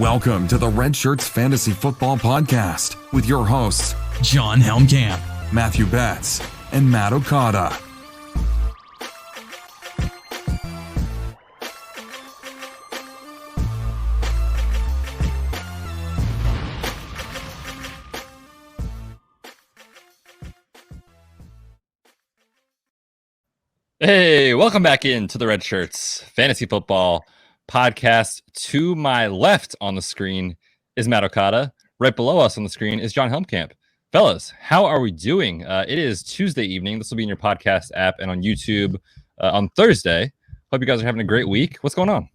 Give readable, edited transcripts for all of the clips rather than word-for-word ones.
Welcome to the Red Shirts Fantasy Football Podcast with your hosts, John Helmkamp, Matthew Betz, and Matt Okada. Hey, welcome back into the Red Shirts Fantasy Football Podcast. To my left on the screen is Matt Okada. Right below us on the screen is John Helmkamp. Fellas, how are we doing? It is Tuesday evening. This will be in your podcast app and on YouTube on Thursday. Hope you guys are having a great week. What's going on?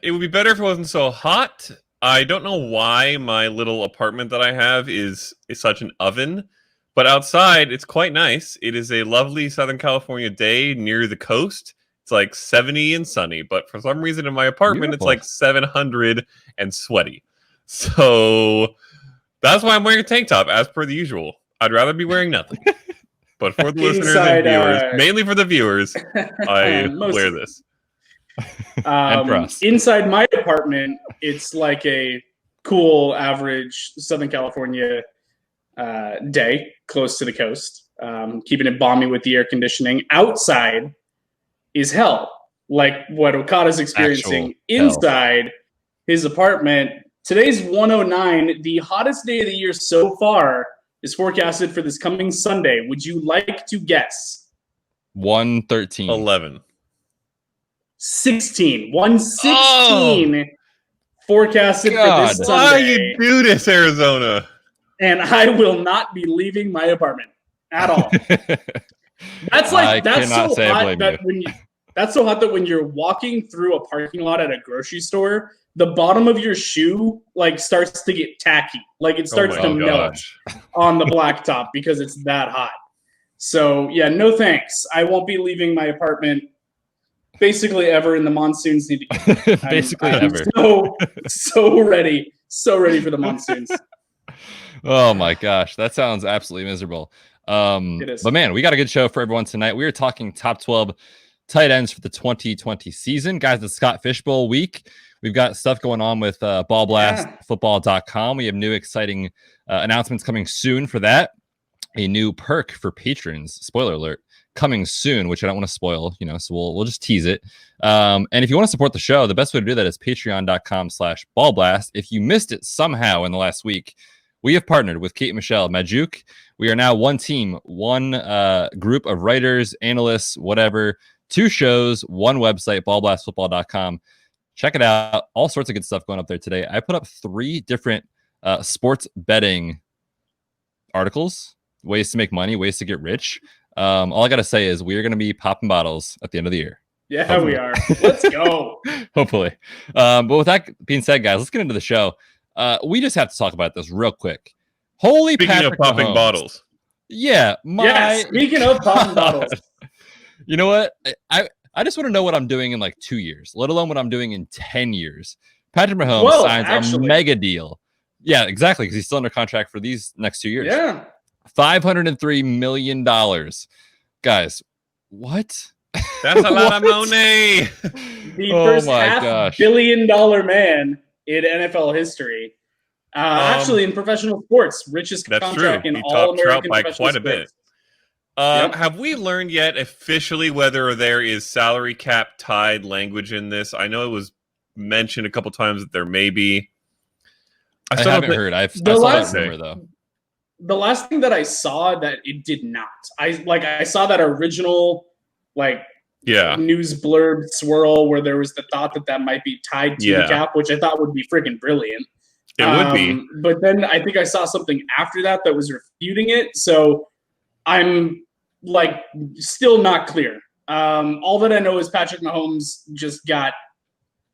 It would be better if it wasn't so hot. I don't know why my little apartment that I have is such an oven. But outside, it's quite nice. It is a lovely Southern California day near the coast. It's like 70 and sunny. But for some reason in my apartment, Beautiful. It's like 700 and sweaty. So that's why I'm wearing a tank top, as per the usual. I'd rather be wearing nothing. But for the listeners and viewers, mainly for the viewers, I wear this. And for us. Inside my apartment, it's like a cool, average Southern California day close to the coast, keeping it balmy with the air conditioning. Outside is hell, like what Okada's experiencing inside his apartment. Today's 109. The hottest day of the year so far is forecasted for this coming Sunday. Would you like to guess? 113. 11. 16. 116 forecasted for this Sunday. Why you do this, Arizona? And I will not be leaving my apartment at all. That's so hot that when you're walking through a parking lot at a grocery store, the bottom of your shoe like starts to get tacky, like it starts to melt on the blacktop because it's that hot. So yeah, no thanks. I won't be leaving my apartment basically ever, and the monsoons need to get basically I'm ever. So ready for the monsoons. Oh my gosh, that sounds absolutely miserable. It is. But man, we got a good show for everyone tonight. We are talking top 12 tight ends for the 2020 season. Guys, it's Scott Fishbowl week. We've got stuff going on with ballblastfootball.com. We have new exciting announcements coming soon for that. A new perk for patrons, spoiler alert, coming soon, which I don't want to spoil, so we'll just tease it. And if you want to support the show, the best way to do that is patreon.com/ballblast. If you missed it somehow in the last week, we have partnered with Kate Michelle Majuk. We are now one team, one group of writers, analysts, whatever, 2 shows, one website, ballblastfootball.com. Check it out. All sorts of good stuff going up there today. I put up 3 different sports betting articles, ways to make money, ways to get rich. All I got to say is we are going to be popping bottles at the end of the year. Yeah, Hopefully. we are. Let's go. Hopefully. But with that being said, guys, let's get into the show. We just have to talk about this real quick. Speaking Patrick of popping Mahomes. bottles. Yeah. Speaking of popping bottles. You know what? I just want to know what I'm doing in like 2 years, let alone what I'm doing in 10 years. Patrick Mahomes signs a mega deal. Yeah, exactly, because he's still under contract for these next 2 years. Yeah. $503 million. Guys, what? That's a lot of money. The first $500 million man in NFL history. Actually, in professional sports, richest contract in all American by professional quite a bit. sports. Have we learned yet officially whether there is salary cap tied language in this? I know it was mentioned a couple times that there may be. I haven't heard. I saw that rumor though. The last thing that I saw that it did not. I saw that original news blurb swirl where there was the thought that might be tied to the cap, which I thought would be freaking brilliant. It would be. But then I think I saw something after that was refuting it. So I'm still not clear. All that I know is Patrick Mahomes just got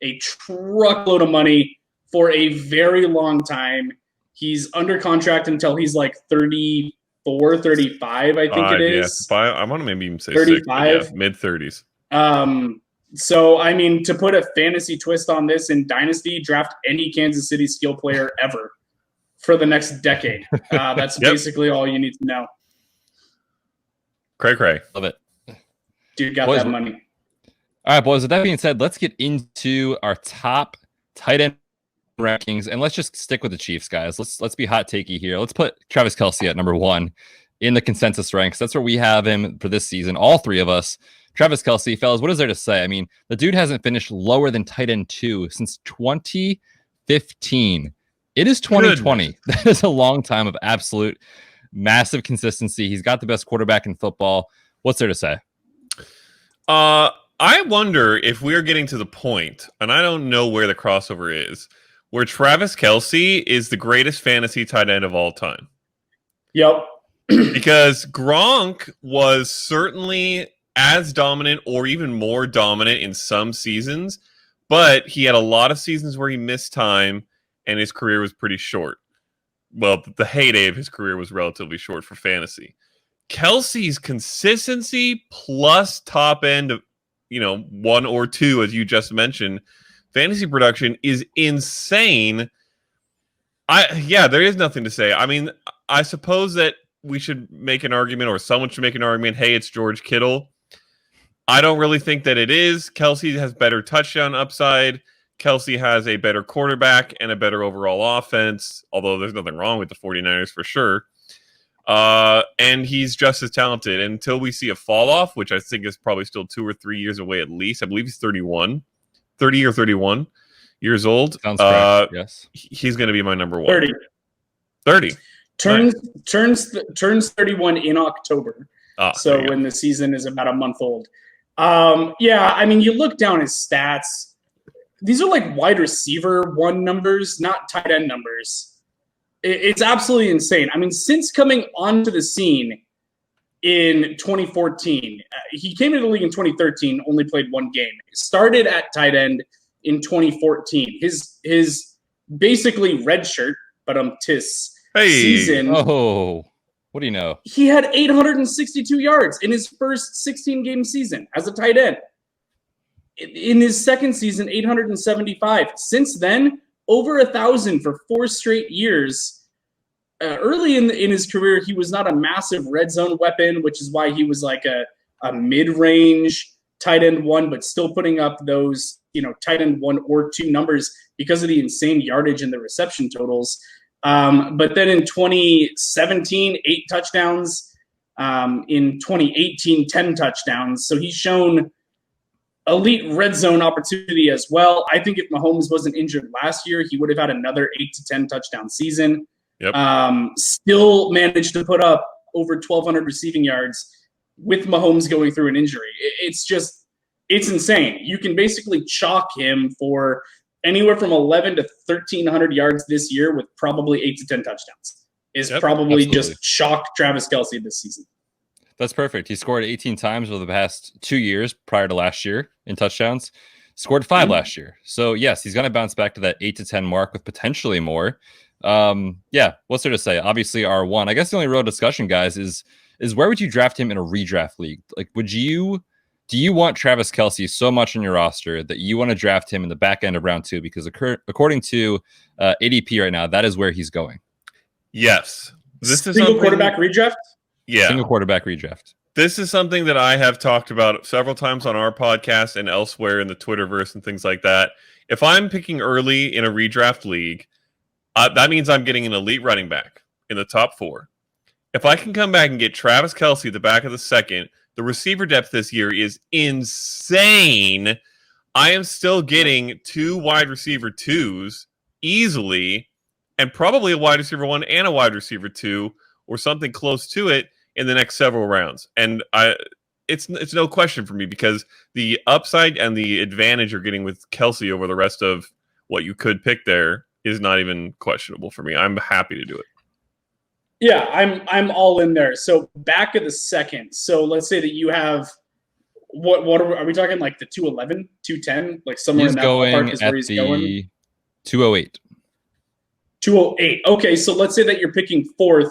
a truckload of money for a very long time. He's under contract until he's 34, 35, I think it is. Yeah. I want to maybe even say 35. Mid-30s. So, I mean, to put a fantasy twist on this in Dynasty, draft any Kansas City skill player ever for the next decade. That's basically all you need to know. Cray. Love it. Dude got that money. All right, boys. With that being said, let's get into our top tight end rankings, and let's just stick with the Chiefs, guys. Let's be hot takey here. Let's put Travis Kelce at number 1 in the consensus ranks. That's where we have him for this season. All 3 of us. Travis Kelce, fellas, what is there to say? I mean, the dude hasn't finished lower than tight end 2 since 2015. It is 2020. Goodness. That is a long time of absolute massive consistency. He's got the best quarterback in football. What's there to say? I wonder if we're getting to the point, and I don't know where the crossover is, where Travis Kelce is the greatest fantasy tight end of all time. Yep. Because Gronk was certainly as dominant or even more dominant in some seasons, but he had a lot of seasons where he missed time and his career was pretty short. Well, the heyday of his career was relatively short for fantasy. Kelce's consistency plus top end of, 1 or 2, as you just mentioned, fantasy production is insane. There is nothing to say. I mean, I suppose that we should make an argument, or someone should make an argument, hey, it's George Kittle. I don't really think that it is. Kelce has better touchdown upside. Kelce has a better quarterback and a better overall offense, although there's nothing wrong with the 49ers for sure. And he's just as talented. And until we see a fall off, which I think is probably still 2 or 3 years away at least. I believe he's 30 or 31 years old. Sounds correct. Yes. He's going to be my number 1. 30. Turns 31 in October. So when the season is about a month old. I mean, you look down his stats. These are like wide receiver 1 numbers, not tight end numbers. It's absolutely insane. I mean, since coming onto the scene in 2014, he came into the league in 2013, only played 1 game. Started at tight end in 2014. His basically redshirt, but season. Oh, what do you know? He had 862 yards in his first 16-game season as a tight end. In his second season, 875. Since then, over 1,000 for 4 straight years. Early in his career, he was not a massive red zone weapon, which is why he was like a mid-range tight end 1, but still putting up those tight end 1 or 2 numbers because of the insane yardage and the reception totals. But then in 2017, 8 touchdowns. In 2018, 10 touchdowns. So he's shown elite red zone opportunity as well. I think if Mahomes wasn't injured last year, he would have had another 8 to 10 touchdown season. Yep. Still managed to put up over 1,200 receiving yards with Mahomes going through an injury. It's insane. You can basically chalk him for anywhere from 11 to 1,300 yards this year with probably 8 to 10 touchdowns. Absolutely. Just chalk Travis Kelce this season. That's perfect. He scored 18 times over the past 2 years prior to last year in touchdowns. Scored 5 last year. So, yes, he's going to bounce back to that 8 to 10 mark with potentially more. What's there to say? Obviously, R1. I guess the only real discussion, guys, is where would you draft him in a redraft league? Like, do you want Travis Kelce so much on your roster that you want to draft him in the back end of round 2? Because according to ADP right now, that is where he's going. Yes. This is single quarterback redraft? Yeah. Single quarterback redraft. This is something that I have talked about several times on our podcast and elsewhere in the Twitterverse and things like that. If I'm picking early in a redraft league, that means I'm getting an elite running back in the top 4. If I can come back and get Travis Kelce at the back of the second, the receiver depth this year is insane. I am still getting 2 wide receiver 2s easily, and probably a wide receiver 1 and a wide receiver 2 or something close to it in the next several rounds. And it's no question for me, because the upside and the advantage you're getting with Kelce over the rest of what you could pick there is not even questionable for me. I'm happy to do it. Yeah, I'm all in there. So back of the second. So let's say that you have what are we talking, like the 211, 210, like somewhere he's in that ballpark is where he's going. 208. 208. Okay, so let's say that you're picking 4th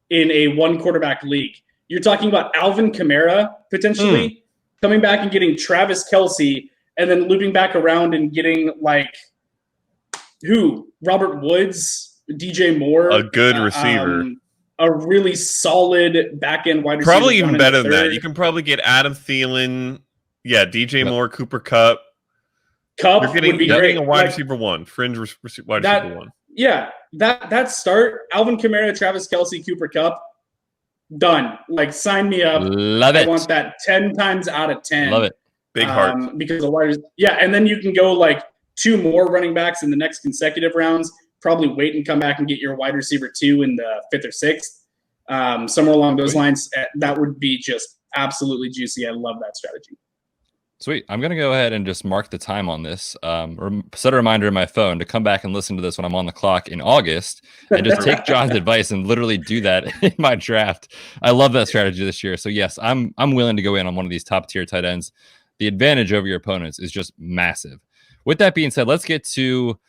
in a 1 quarterback league. You're talking about Alvin Kamara potentially coming back and getting Travis Kelce, and then looping back around and getting like Robert Woods, DJ Moore, a good receiver, a really solid back end wide receiver. Probably even better than that. You can probably get Adam Thielen, DJ Moore, Cooper Kupp. Cup You're getting, would be you're great. getting a wide Like, receiver one, fringe wide receiver one. Yeah, that start, Alvin Kamara, Travis Kelce, Cooper Cup, done. Like, sign me up. Love I it. want that 10 times out of 10. Love it. Big heart. Because the wide, and then you can go like 2 more running backs in the next consecutive rounds. Probably wait and come back and get your wide receiver 2 in the 5th or 6th. Somewhere along those lines. That would be just absolutely juicy. I love that strategy. Sweet. I'm going to go ahead and just mark the time on this. Set a reminder in my phone to come back and listen to this when I'm on the clock in August and just take John's advice and literally do that in my draft. I love that strategy this year. So yes, I'm willing to go in on one of these top tier tight ends. The advantage over your opponents is just massive. With that being said, let's get to,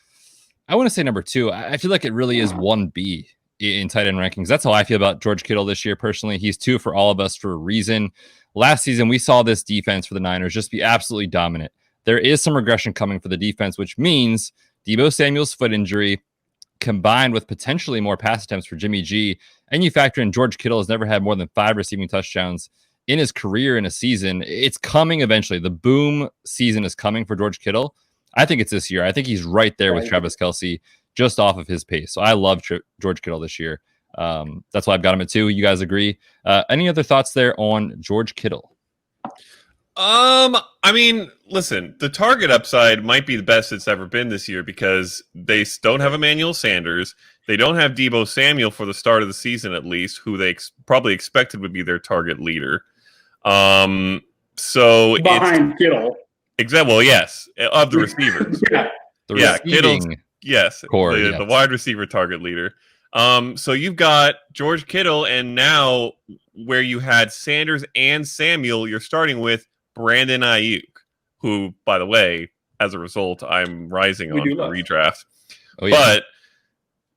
I want to say number 2. I feel like it really is 1B in tight end rankings. That's how I feel about George Kittle this year. Personally, he's 2 for all of us for a reason. Last season, we saw this defense for the Niners just be absolutely dominant. There is some regression coming for the defense, which means Deebo Samuel's foot injury combined with potentially more pass attempts for Jimmy G, and you factor in George Kittle has never had more than 5 receiving touchdowns in his career in a season. It's coming eventually. The boom season is coming for George Kittle. I think it's this year. I think he's right there with Travis Kelce, just off of his pace. So I love George Kittle this year. That's why I've got him at 2. You guys agree? Any other thoughts there on George Kittle? I mean, listen, the target upside might be the best it's ever been this year because they don't have Emmanuel Sanders. They don't have Deebo Samuel for the start of the season, at least, who they probably expected would be their target leader. So behind Kittle. Exactly. Well, yes, of the receivers. Kittle's, yes, the wide receiver target leader. So you've got George Kittle, and now where you had Sanders and Samuel, you're starting with Brandon Ayuk, who, by the way, as a result, I'm rising on for redraft. Oh, yeah. But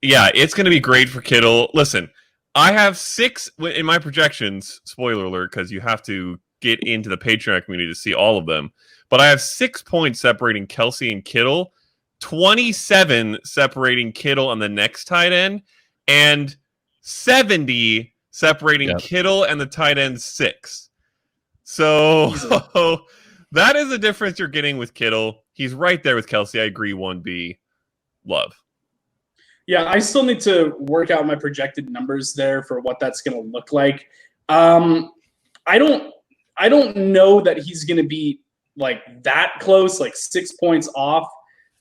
yeah, it's going to be great for Kittle. Listen, I have 6 in my projections. Spoiler alert, because you have to get into the Patreon community to see all of them. But I have 6 points separating Kelce and Kittle, 27 separating Kittle and the next tight end, and 70 separating Kittle and the tight end 6. So that is the difference you're getting with Kittle. He's right there with Kelce. I agree. 1B. Love. Yeah, I still need to work out my projected numbers there for what that's going to look like. I don't know that he's going to be like that close, like 6 points off.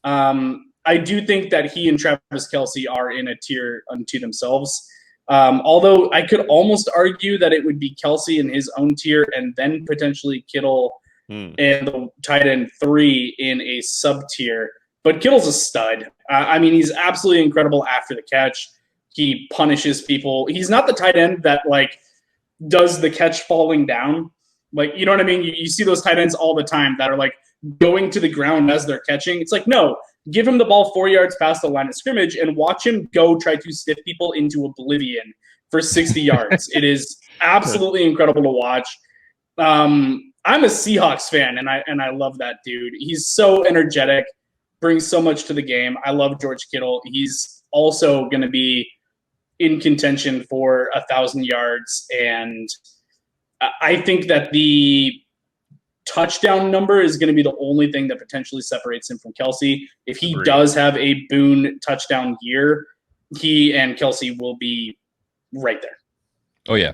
I do think that he and Travis Kelce are in a tier unto themselves. Although I could almost argue that it would be Kelce in his own tier and then potentially Kittle and the tight end 3 in a sub tier. But Kittle's a stud. I mean, he's absolutely incredible after the catch. He punishes people. He's not the tight end that like does the catch falling down. Like, you know what I mean? You see those tight ends all the time that are like going to the ground as they're catching. It's like, no, give him the ball 4 yards past the line of scrimmage and watch him go try to stiff people into oblivion for 60 yards. It is absolutely incredible to watch. I'm a Seahawks fan, and I love that dude. He's so energetic, brings so much to the game. I love George Kittle. He's also going to be in contention for 1,000 yards, and I think that the touchdown number is going to be the only thing that potentially separates him from Kelce. If he does have a Boone touchdown year, he and Kelce will be right there. Oh, yeah.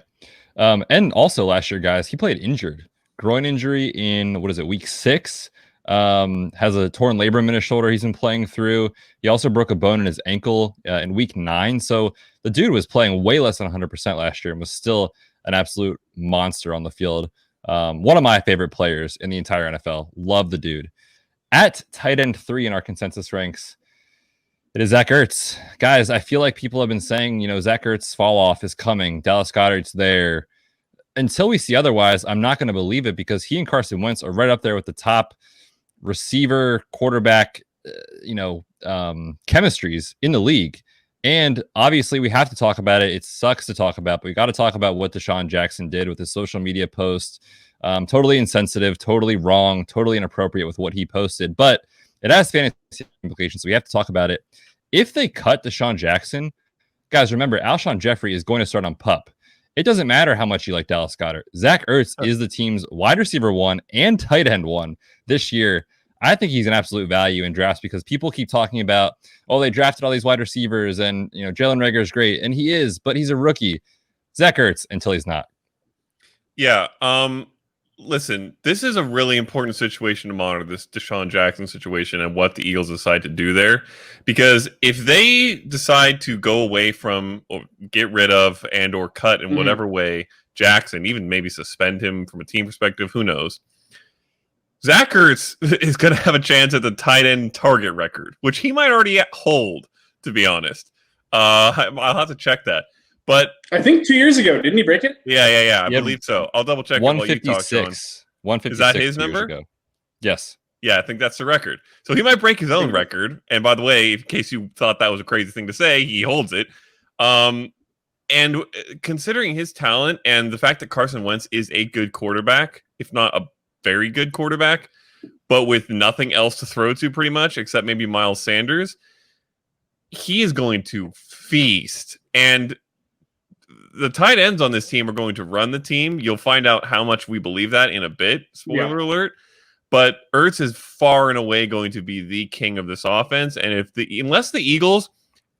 And also last year, guys, he played injured. Groin injury in, week 6. Has a torn labrum in his shoulder he's been playing through. He also broke a bone in his ankle in week 9. So the dude was playing way less than 100% last year and was still an absolute monster on the field. One of my favorite players in the entire NFL. Love the dude. At tight end 3 in our consensus ranks, it is Zach Ertz. Guys, I feel like people have been saying, Zach Ertz fall off is coming. Dallas Goedert's there. Until we see otherwise, I'm not going to believe it because he and Carson Wentz are right up there with the top receiver, quarterback, chemistries in the league. And obviously we have to talk about it. It sucks to talk about, but we got to talk about what Deshaun Jackson did with his social media post. Totally insensitive, totally wrong, totally inappropriate with what he posted, but it has fantasy implications. So we have to talk about it. If they cut Deshaun Jackson, guys, remember, Alshon Jeffrey is going to start on PUP. It doesn't matter how much you like Dallas Goedert. Zach Ertz is the team's wide receiver 1 and tight end 1 this year. I think he's an absolute value in drafts because people keep talking about, oh, they drafted all these wide receivers and, Jalen Reagor is great. And he is, but he's a rookie. Zach Ertz until he's not. Yeah. Listen, this is a really important situation to monitor, this Deshaun Jackson situation and what the Eagles decide to do there. Because if they decide to go away from or get rid of and or cut in whatever way Jackson, even maybe suspend him from a team perspective, who knows? Zach Ertz is going to have a chance at the tight end target record, which he might already hold, to be honest. I'll have to check that. But I think 2 years ago, didn't he break it? Yeah. I believe so. I'll double check. 156. 156. Is that his number? Ago. Yes. Yeah, I think that's the record. So he might break his own record. And by the way, in case you thought that was a crazy thing to say, he holds it. And considering his talent and the fact that Carson Wentz is a good quarterback, if not a very good quarterback, but with nothing else to throw to pretty much, except maybe Miles Sanders, he is going to feast. And the tight ends on this team are going to run the team. You'll find out how much we believe that in a bit. Spoiler alert. But Ertz is far and away going to be the king of this offense. And unless the Eagles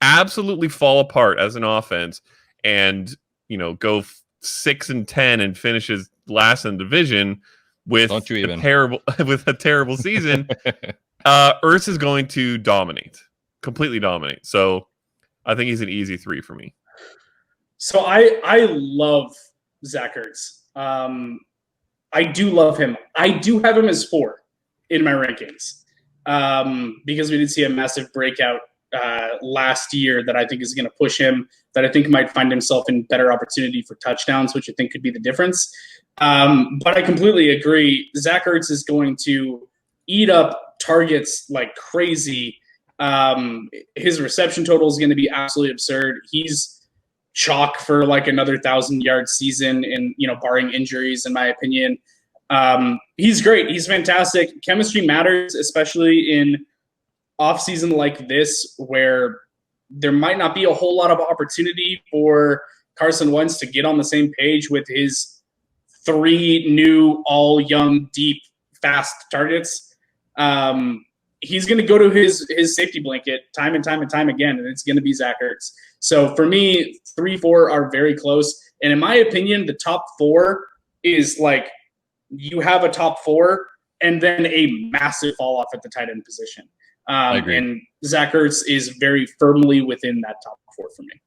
absolutely fall apart as an offense and, go 6-10 and finishes last in the division with a terrible season, Ertz is going to completely dominate. So I think he's an easy 3 for me. So I love Zach Ertz. I do love him. I do have him as 4 in my rankings because we did see a massive breakout last year that I think is going to push him, that I think might find himself in better opportunity for touchdowns, which I think could be the difference. But I completely agree. Zach Ertz is going to eat up targets like crazy. His reception total is going to be absolutely absurd. He's chalk for like another 1,000-yard season and, barring injuries, in my opinion. He's great. He's fantastic. Chemistry matters, especially in off-season like this, where there might not be a whole lot of opportunity for Carson Wentz to get on the same page with his 3 new, all young, deep, fast targets. He's going to go to his safety blanket time and time and time again, and it's going to be Zach Ertz. So for me, 3-4 are very close. And in my opinion, the top 4 is like you have a top 4 and then a massive fall off at the tight end position. I agree. And Zach Ertz is very firmly within that top 4 for me.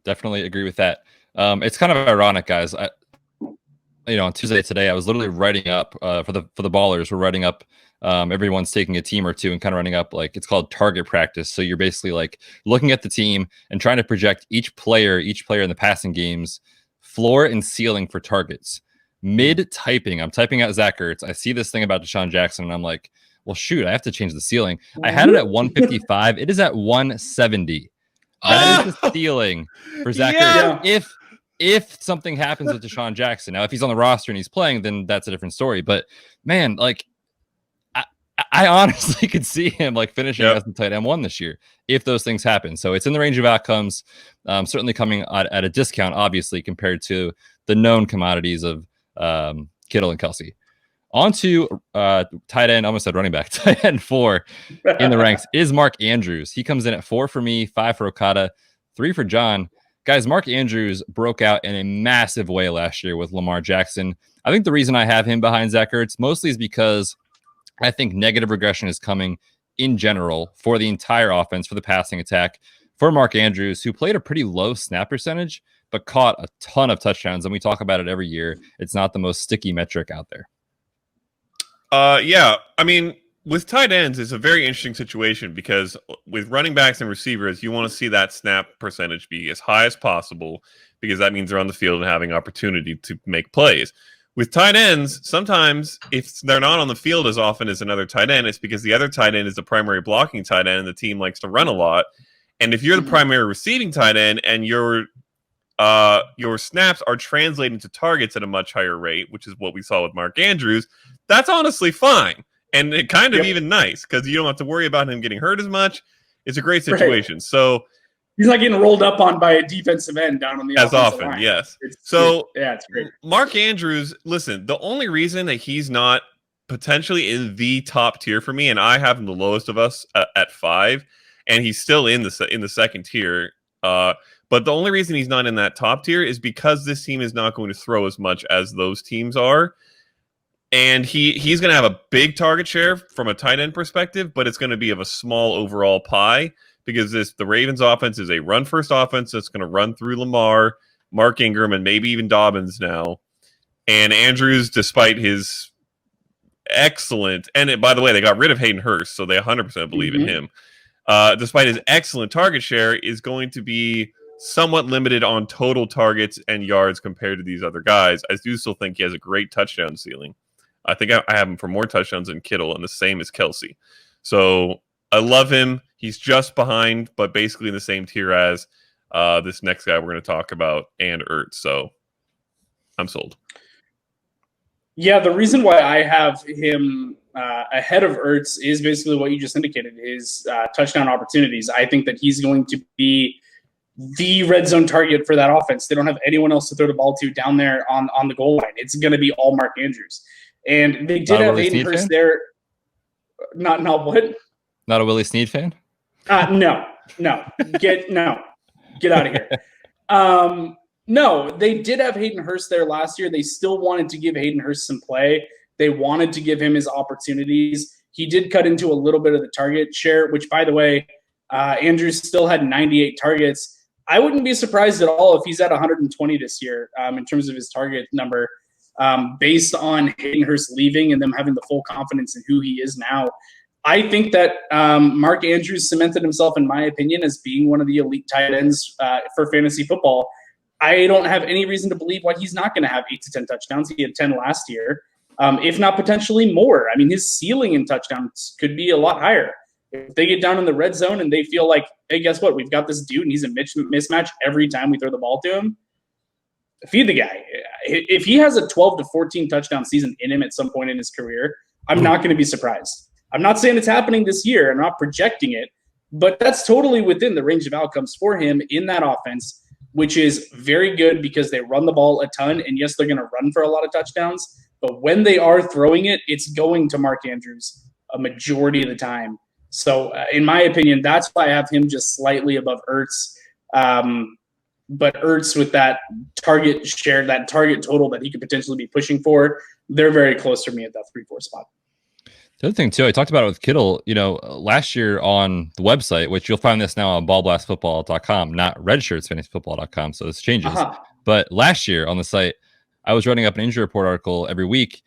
Definitely agree with that. It's kind of ironic, guys. On Tuesday today, I was literally writing up for the ballers. We're writing up. Everyone's taking a team or two and kind of running up, like, it's called target practice. So you're basically like looking at the team and trying to project each player in the passing game's floor and ceiling for targets. Mid-typing, I'm typing out Zach Ertz. I see this thing about Deshaun Jackson, and I'm like, well, shoot, I have to change the ceiling. I had it at 155. It is at 170. That is the ceiling for Zach Ertz. If something happens with Deshaun Jackson. Now, if he's on the roster and he's playing, then that's a different story. But, man, like, I honestly could see him like finishing as the tight end 1 this year if those things happen. So it's in the range of outcomes, certainly coming at a discount, obviously, compared to the known commodities of Kittle and Kelce. On to tight end, almost said running back, tight end 4 in the ranks is Mark Andrews. He comes in at 4 for me, 5 for Okada, 3 for John. Guys, Mark Andrews broke out in a massive way last year with Lamar Jackson. I think the reason I have him behind Zach Ertz mostly is because I think negative regression is coming in general for the entire offense, for the passing attack, for Mark Andrews, who played a pretty low snap percentage, but caught a ton of touchdowns. And we talk about it every year. It's not the most sticky metric out there. Yeah. I mean, with tight ends, it's a very interesting situation because with running backs and receivers, you want to see that snap percentage be as high as possible because that means they're on the field and having opportunity to make plays. With tight ends, sometimes if they're not on the field as often as another tight end, it's because the other tight end is the primary blocking tight end and the team likes to run a lot. And if you're the primary receiving tight end and your snaps are translating to targets at a much higher rate, which is what we saw with Mark Andrews, that's honestly fine. And it kind of even nice because you don't have to worry about him getting hurt as much. It's a great situation. Right. So he's not getting rolled up on by a defensive end down on the as often, line. Yes. It's great. It's great. Mark Andrews, listen, the only reason that he's not potentially in the top tier for me, and I have him the lowest of us at 5, and he's still in the second tier. But the only reason he's not in that top tier is because this team is not going to throw as much as those teams are. And he's going to have a big target share from a tight end perspective, but it's going to be of a small overall pie because the Ravens offense is a run-first offense that's going to run through Lamar, Mark Ingram, and maybe even Dobbins now. And Andrews, despite his excellent, and by the way, they got rid of Hayden Hurst, so they 100% believe in him. Despite his excellent target share, is going to be somewhat limited on total targets and yards compared to these other guys. I do still think he has a great touchdown ceiling. I think I have him for more touchdowns than Kittle, and the same as Kelce. So I love him. He's just behind, but basically in the same tier as this next guy we're going to talk about, and Ertz. So I'm sold. Yeah, the reason why I have him ahead of Ertz is basically what you just indicated, his touchdown opportunities. I think that he's going to be the red zone target for that offense. They don't have anyone else to throw the ball to down there on the goal line. It's going to be all Mark Andrews. And they did have Hayden Hurst there. Not what? Not a Willie Snead fan? No. Get out of here. No, they did have Hayden Hurst there last year. They still wanted to give Hayden Hurst some play. They wanted to give him his opportunities. He did cut into a little bit of the target share, which, by the way, Andrews still had 98 targets. I wouldn't be surprised at all if he's at 120 this year in terms of his target number, based on Hayden Hurst leaving and them having the full confidence in who he is now. I think that Mark Andrews cemented himself, in my opinion, as being one of the elite tight ends for fantasy football. I don't have any reason to believe why he's not going to have 8 to 10 touchdowns. He had 10 last year, if not potentially more. I mean, his ceiling in touchdowns could be a lot higher. If they get down in the red zone and they feel like, hey, guess what? We've got this dude and he's a mismatch every time we throw the ball to him. Feed the guy. If he has a 12 to 14 touchdown season in him at some point in his career, I'm not going to be surprised. I'm not saying it's happening this year. I'm not projecting it, but that's totally within the range of outcomes for him in that offense, which is very good because they run the ball a ton. And yes, they're going to run for a lot of touchdowns, but when they are throwing it, it's going to Mark Andrews a majority of the time. So in my opinion, that's why I have him just slightly above Ertz. But Ertz with that target share, that target total that he could potentially be pushing for, they're very close for me at that 3-4 spot. The other thing, too, I talked about it with Kittle, last year on the website, which you'll find this now on ballblastfootball.com, not redshirtsfantasyfootball.com, so this changes. But last year on the site, I was writing up an injury report article every week.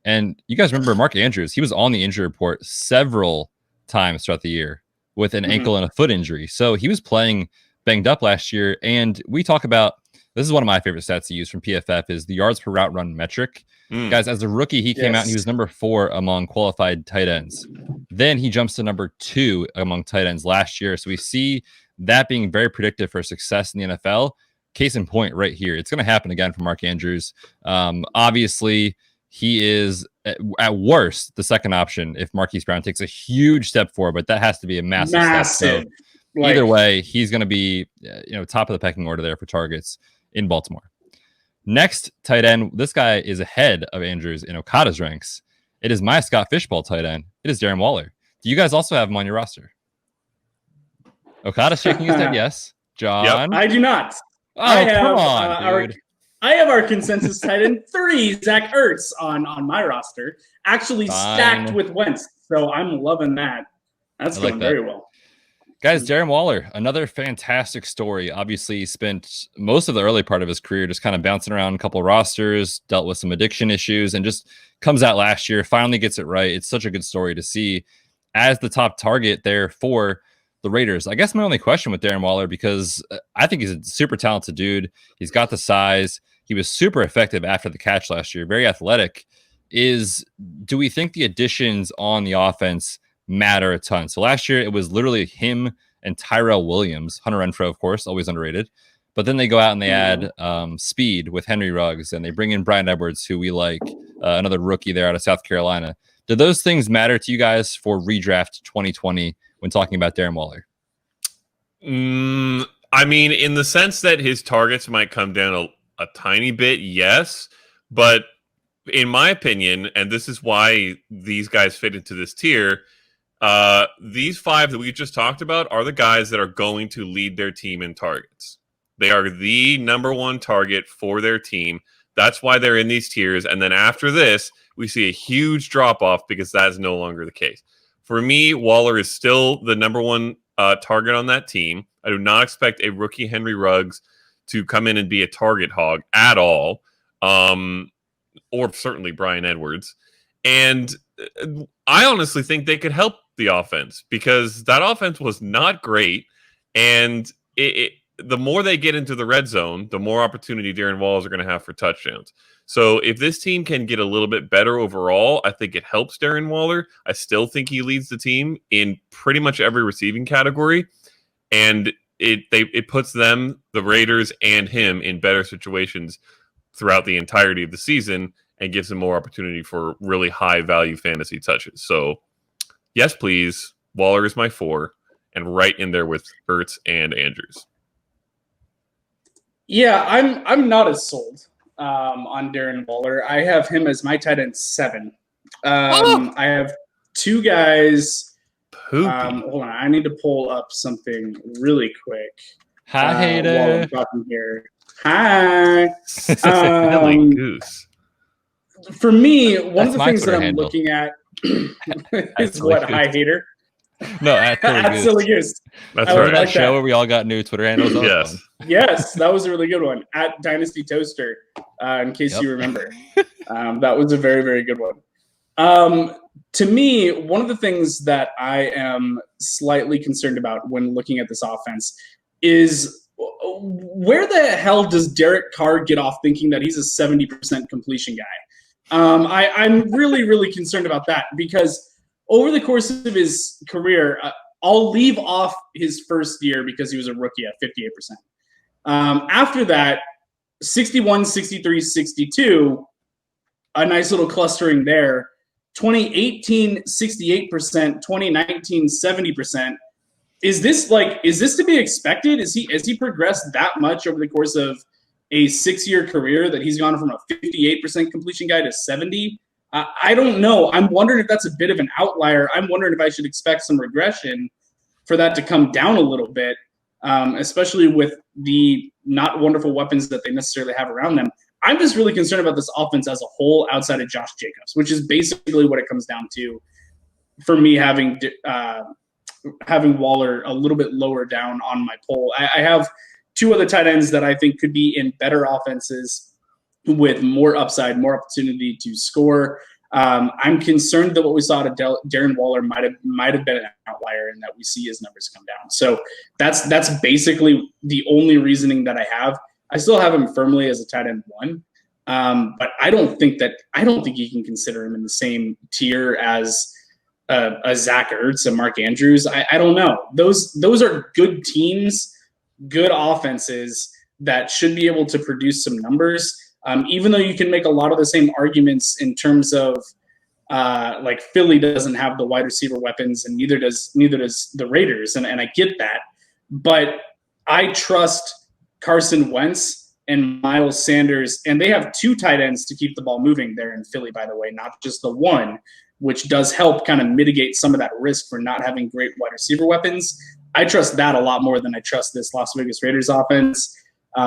And you guys remember Mark Andrews, he was on the injury report several times throughout the year with an ankle and a foot injury. So he was playing banged up last year. And we talk about, this is one of my favorite stats to use from PFF, is the yards per route run metric. Guys, as a rookie, he came out and he was number 4 among qualified tight ends. Then he jumps to number 2 among tight ends last year. So we see that being very predictive for success in the NFL. Case in point right here. It's going to happen again for Mark Andrews. Obviously, he is at worst the second option if Marquise Brown takes a huge step forward, but that has to be a massive step. So either way, he's going to be top of the pecking order there for targets in Baltimore. Next tight end, this guy is ahead of Andrews in Okada's ranks. It is my Scott Fishbowl tight end. It is Darren Waller. Do you guys also have him on your roster? Okada's shaking his head yes. John? Yep. I do not. Oh, come on, dude. I have our consensus tight end 3, Zach Ertz, on my roster, actually stacked with Wentz. So I'm loving that. That's going very well. Guys, Darren Waller, another fantastic story. Obviously, he spent most of the early part of his career just kind of bouncing around a couple rosters, dealt with some addiction issues, and just comes out last year, finally gets it right. It's such a good story to see as the top target there for the Raiders. I guess my only question with Darren Waller, because I think he's a super talented dude. He's got the size. He was super effective after the catch last year, very athletic, is do we think the additions on the offense matter a ton? So last year, it was literally him and Tyrell Williams, Hunter Renfrow, of course, always underrated. But then they go out and they add speed with Henry Ruggs, and they bring in Brian Edwards, who we like, another rookie there out of South Carolina. Do those things matter to you guys for redraft 2020 when talking about Darren Waller? I mean, in the sense that his targets might come down a tiny bit, yes. But in my opinion, and this is why these guys fit into this tier, these 5 that we just talked about are the guys that are going to lead their team in targets. They are the number 1 target for their team. That's why they're in these tiers. And then after this, we see a huge drop-off because that is no longer the case. For me, Waller is still the number 1 target on that team. I do not expect a rookie Henry Ruggs to come in and be a target hog at all, or certainly Bryan Edwards. And I honestly think they could help the offense because that offense was not great. And the more they get into the red zone, the more opportunity Darren Waller are going to have for touchdowns. So if this team can get a little bit better overall, I think it helps Darren Waller. I still think he leads the team in pretty much every receiving category. And it puts them, the Raiders, and him in better situations throughout the entirety of the season and gives them more opportunity for really high-value fantasy touches. So, yes, please, Waller is my 4, and right in there with Ertz and Andrews. Yeah, I'm not as sold on Darren Waller. I have him as my tight end 7. I have 2 guys. Hold on, I need to pull up something really quick. Hi, hater. While I'm talking here. Hi. Silly goose. For me, one of the my things that Twitter I'm handle. looking at is Silly what goose. Hi Hater. No, at At Silly Goose. That's I Remember would that like show that. where we all got new Twitter handles? That was Yes. fun. Yes, that was a really good one. At Dynasty Toaster, in case Yep. you remember. That was a very, very good one. To me, one of the things that I am slightly concerned about when looking at this offense is where the hell does Derek Carr get off thinking that he's a 70% completion guy? I'm really, really concerned about that because over the course of his career, I'll leave off his first year because he was a rookie at 58%. After that, 61, 63, 62, a nice little clustering there. 2018, 68%, 2019, 70%. Is this to be expected? Has he progressed that much over the course of a 6-year career that he's gone from a 58% completion guy to 70? I don't know. I'm wondering if that's a bit of an outlier. I'm wondering if I should expect some regression for that to come down a little bit, especially with the not wonderful weapons that they necessarily have around them. I'm just really concerned about this offense as a whole outside of Josh Jacobs, which is basically what it comes down to for me having Waller a little bit lower down on my poll. I have 2 other tight ends that I think could be in better offenses with more upside, more opportunity to score. I'm concerned that what we saw to Darren Waller might have been an outlier and that we see his numbers come down. So that's basically the only reasoning that I have. I still have him firmly as a tight end 1, but I don't think you can consider him in the same tier as a Zach Ertz and Mark Andrews. I don't know. Those are good teams, good offenses that should be able to produce some numbers. Even though you can make a lot of the same arguments in terms of like Philly doesn't have the wide receiver weapons, and neither does the Raiders, and I get that, but I trust Carson Wentz and Miles Sanders, and they have 2 tight ends to keep the ball moving there in Philly, by the way, not just the one, which does help kind of mitigate some of that risk for not having great wide receiver weapons. I trust that a lot more than I trust this Las Vegas Raiders offense,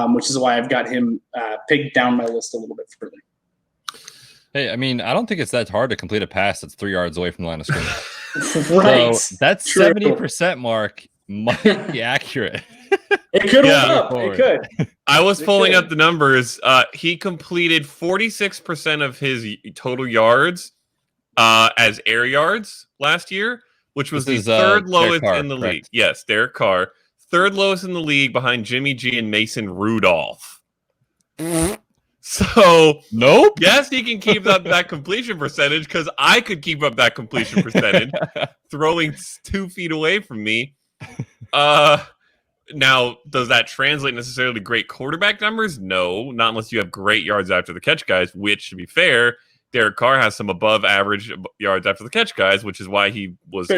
which is why I've got him pegged down my list a little bit further. Hey, I mean, I don't think it's that hard to complete a pass that's 3 yards away from the line of scrimmage. Right. So that True. 70% mark might be accurate. It could Yeah. hold up. It could. I was pulling up the numbers. He completed 46% of his total yards as air yards last year, which was This the is, third lowest Derek Carr, in the correct? league. Yes, Derek Carr. Third lowest in the league behind Jimmy G and Mason Rudolph. So, Nope. yes, he can keep up that completion percentage because I could keep up that completion percentage throwing 2 feet away from me. Now, does that translate necessarily to great quarterback numbers? No, not unless you have great yards after the catch guys, which, to be fair, Derek Carr has some above average yards after the catch guys, which is why he was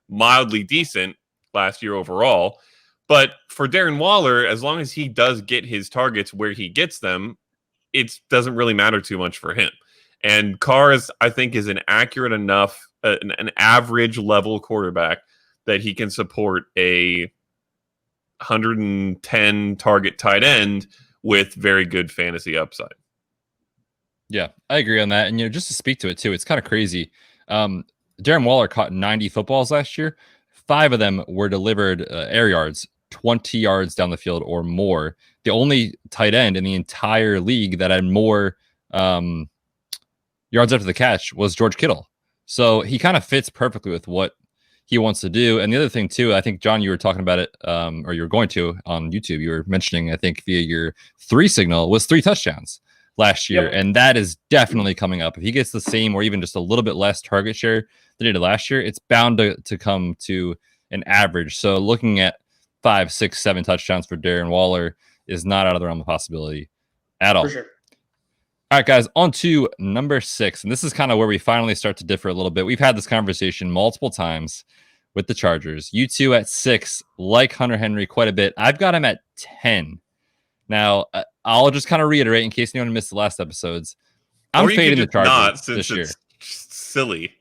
mildly decent last year overall. But for Darren Waller, as long as he does get his targets where he gets them, it doesn't really matter too much for him. And Carr I think, is an accurate enough, an average level quarterback that he can support a 110 target tight end with very good fantasy upside. Yeah, I agree on that. And just to speak to it too, it's kind of crazy. Darren Waller caught 90 footballs last year. 5 of them were delivered air yards, 20 yards down the field or more. The only tight end in the entire league that had more yards after the catch was George Kittle. So he kind of fits perfectly with what he wants to do. And the other thing too, I think, John, you were talking about it, or you were going to on YouTube. You were mentioning, I think, via your 3 signal was 3 touchdowns last year. Yep. And that is definitely coming up. If he gets the same or even just a little bit less target share than he did last year, it's bound to come to an average. So looking at 5, 6, 7 touchdowns for Darren Waller is not out of the realm of possibility at all. For sure. All right, guys, on to number 6. And this is kind of where we finally start to differ a little bit. We've had this conversation multiple times with the Chargers. You 2 at 6, like Hunter Henry quite a bit. I've got him at 10. Now, I'll just kind of reiterate in case anyone missed the last episodes. I'm fading the Chargers not, since this year. It's silly.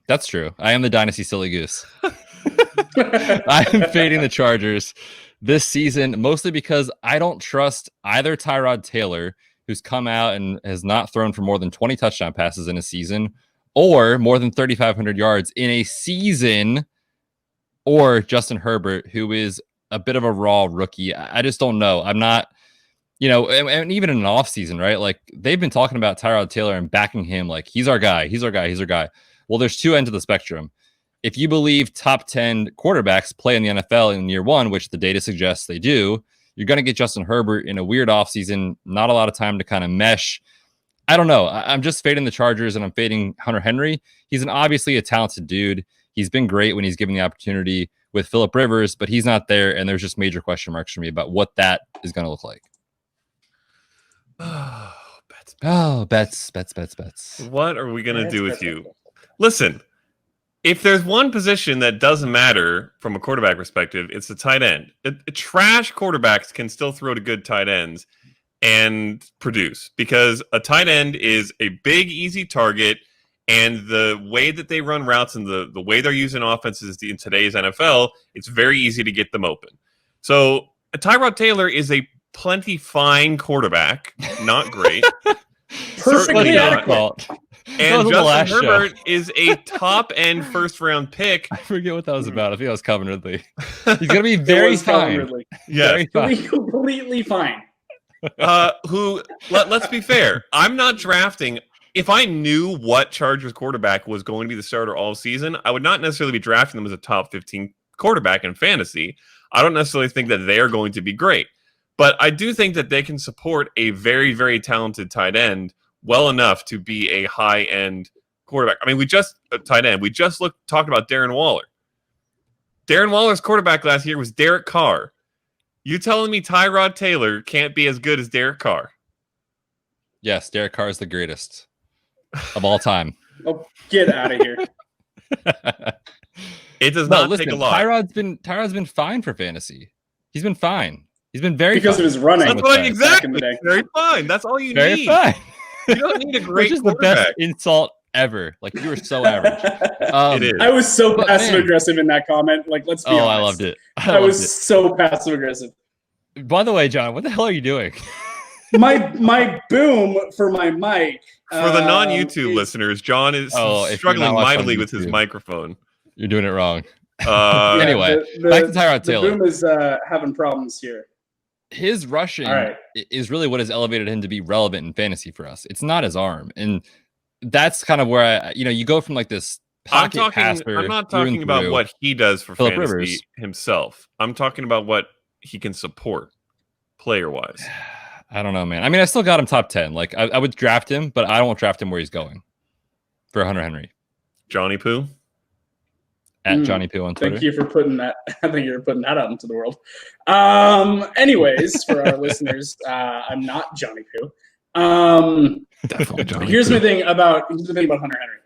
That's true. I am the Dynasty Silly Goose. I am fading the Chargers this season, mostly because I don't trust either Tyrod Taylor, who's come out and has not thrown for more than 20 touchdown passes in a season, or more than 3,500 yards in a season, or Justin Herbert, who is a bit of a raw rookie. I just don't know. I'm not, and even in an off season, right? Like, they've been talking about Tyrod Taylor and backing him like he's our guy. Well, there's 2 ends of the spectrum. If you believe top 10 quarterbacks play in the NFL in year 1, which the data suggests they do, you're going to get Justin Herbert in a weird offseason, not a lot of time to kind of mesh. I don't know. I'm just fading the Chargers, and I'm fading Hunter Henry. He's obviously a talented dude. He's been great when he's given the opportunity with Phillip Rivers, but he's not there, and there's just major question marks for me about what that is going to look like. Betz. What are we going to do with you? Listen, if there's one position that doesn't matter from a quarterback perspective, it's the tight end. Trash quarterbacks can still throw to good tight ends and produce, because a tight end is a big, easy target, and the way that they run routes and the way they're using offenses in today's NFL, it's very easy to get them open. So Tyrod Taylor is a plenty fine quarterback, not great. Perfectly adequate. And Justin Herbert is a top-end first-round pick. I forget what that was about. I think that was Calvin Ridley. He's going to be very fine. Yeah, completely fine. Let's be fair. I'm not drafting. If I knew what Chargers quarterback was going to be the starter all season, I would not necessarily be drafting them as a top 15 quarterback in fantasy. I don't necessarily think that they are going to be great, but I do think that they can support a very, very talented tight end well enough to be a high-end quarterback. I mean, we just talked about Darren Waller. Darren Waller's quarterback last year was Derek Carr. You telling me Tyrod Taylor can't be as good as Derek Carr? Yes, Derek Carr is the greatest of all time. Oh, get out of here. It does not take a lot. Tyrod's been fine for fantasy. He's been fine. He's been very because fine. of his running. That's what exactly. Very fine. That's all you very need. Fine. You don't need a great Which is the best insult ever. Like, you were so average. It is. I was so passive aggressive in that comment. Like, let's be honest. I loved it. I was so passive aggressive. By the way, John, what the hell are you doing? my boom for my mic. For the non-YouTube listeners, John is struggling mightily with his microphone. You're doing it wrong. Anyway, back to Tyrod Taylor. The boom is having problems here. His rushing is really what has elevated him to be relevant in fantasy for us. It's not his arm. And that's kind of where you go from like this pocket passer. I'm not talking about what he does for Phillip fantasy Rivers himself. I'm talking about what he can support player-wise. I don't know, man. I mean, I still got him top 10. Like, I would draft him, but I won't draft him where he's going for Hunter Henry. Johnny Poo? At Johnny Poo on Twitter. Thank you for putting that. I think you're putting that out into the world. Anyways, for our listeners, I'm not Johnny Poo. Definitely Johnny Here's Poo. the thing about Hunter Henry.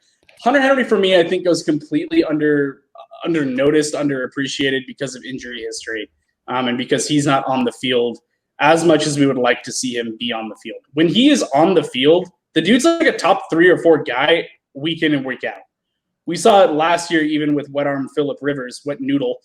Hunter Henry, for me, I think goes completely under noticed, underappreciated because of injury history, and because he's not on the field as much as we would like to see him be on the field. When he is on the field, The dude's like a top 3 or 4 guy week in and week out. We saw it last year, even with wet arm Phillip Rivers, wet noodle,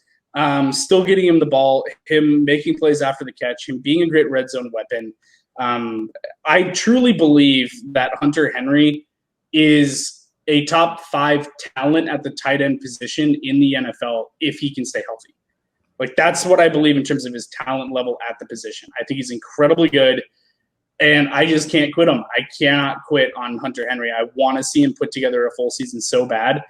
still getting him the ball, him making plays after the catch, him being a great red zone weapon. I truly believe that Hunter Henry is a top 5 talent at the tight end position in the NFL if he can stay healthy. Like, that's what I believe in terms of his talent level at the position. I think he's incredibly good, and I just can't quit him. I cannot quit on Hunter Henry. I want to see him put together a full season so bad.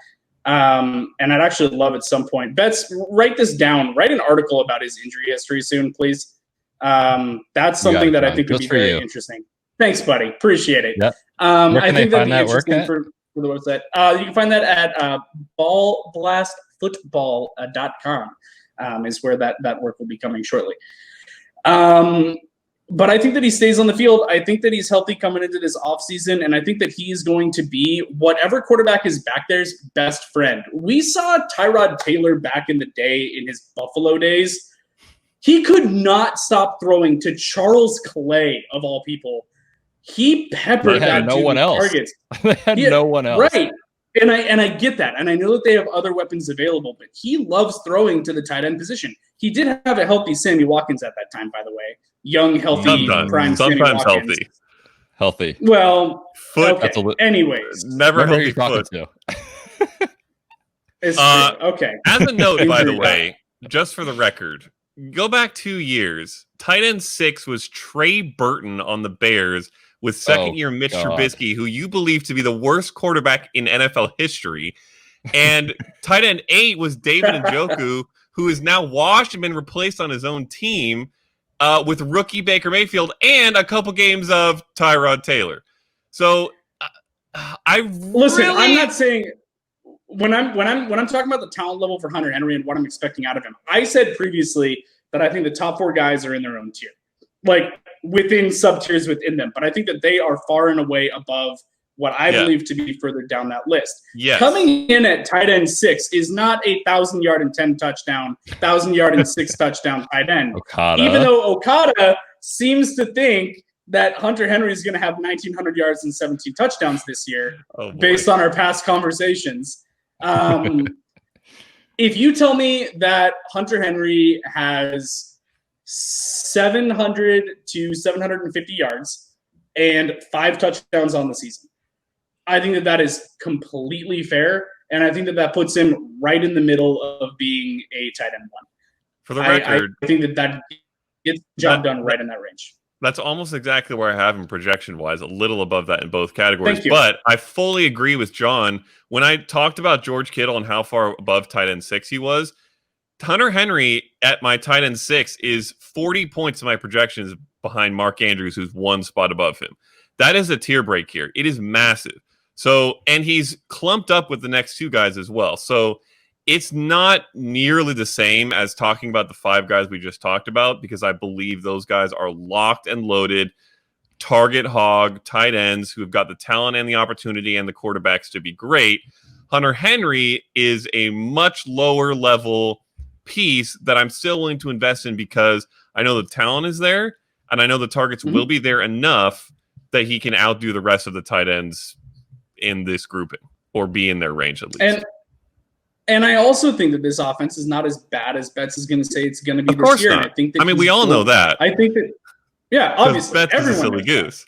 And I'd actually love at some point. Betz, write this down. Write an article about his injury history soon, please. That's something that I think would be very interesting. Thanks, buddy. Appreciate it. Yep. I think that'd be interesting for the website. You can find that at ballblastfootball.com. Is where that work will be coming shortly. But I think that he stays on the field. I think that he's healthy coming into this offseason, and I think that he's going to be whatever quarterback is back there's best friend. We saw Tyrod Taylor back in the day in his Buffalo days. He could not stop throwing to Charles Clay, of all people. He peppered that dude with targets. They had no one else. Right. And I get that. And I know that they have other weapons available, but he loves throwing to the tight end position. He did have a healthy Sammy Watkins at that time, by the way. Young, healthy, prime Sammy Watkins. Healthy. Well, foot. Okay. Anyways. Never healthy foot. Okay. As a note, by the way, just for the record, go back 2 years. Tight end 6 was Trey Burton on the Bears with second-year Mitch Trubisky, who you believe to be the worst quarterback in NFL history. And tight end 8 was David Njoku, who is now washed and been replaced on his own team with rookie Baker Mayfield and a couple games of Tyrod Taylor. So I'm not saying when I'm talking about the talent level for Hunter Henry and what I'm expecting out of him. I said previously that I think the top 4 guys are in their own tier, like within sub-tiers within them. But I think that they are far and away above what I believe to be further down that list. Yes. Coming in at tight end 6 is not a 1,000-yard and 10 touchdown, 1,000-yard and 6 touchdown tight end. Okada. Even though Okada seems to think that Hunter Henry is going to have 1,900 yards and 17 touchdowns this year, based on our past conversations. If you tell me that Hunter Henry has 700 to 750 yards and 5 touchdowns on the season, I think that is completely fair, and I think that puts him right in the middle of being a tight end 1. For the record, I think that gets the job done right in that range. That's almost exactly where I have him projection-wise, a little above that in both categories. But I fully agree with John. When I talked about George Kittle and how far above tight end 6 he was, Hunter Henry at my tight end 6 is 40 points of my projections behind Mark Andrews, who's 1 spot above him. That is a tier break here. It is massive. So, and he's clumped up with the next 2 guys as well. So it's not nearly the same as talking about the 5 guys we just talked about, because I believe those guys are locked and loaded, target hog, tight ends who have got the talent and the opportunity and the quarterbacks to be great. Hunter Henry is a much lower level piece that I'm still willing to invest in because I know the talent is there and I know the targets will be there enough that he can outdo the rest of the tight ends in this grouping or be in their range at least. And I also think that this offense is not as bad as Betz is going to say it's going to be this year. Not. And I think that we all know that. I think that, yeah, obviously, Betz everyone is a silly goose.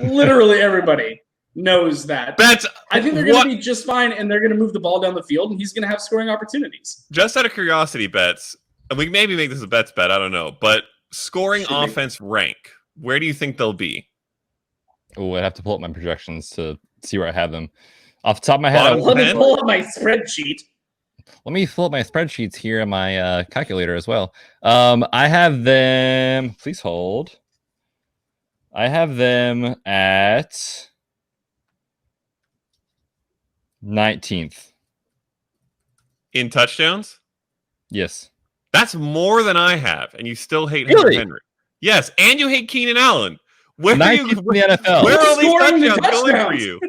Literally everybody knows that. Betz, I think they're going to be just fine, and they're going to move the ball down the field, and he's going to have scoring opportunities. Just out of curiosity, Betz, and we maybe make this a Betz bet, I don't know, but scoring offense rank, where do you think they'll be? Oh, I'd have to pull up my projections to see where I have them. Off the top of my head, let me pull up my spreadsheet. Let me pull up my spreadsheets here in my calculator as well. I have them. Please hold. I have them at 19th. In touchdowns? Yes. That's more than I have, and you still hate Hunter Henry. Yes, and you hate Keenan Allen. Where are you in the NFL? Where are all these touchdowns going for you?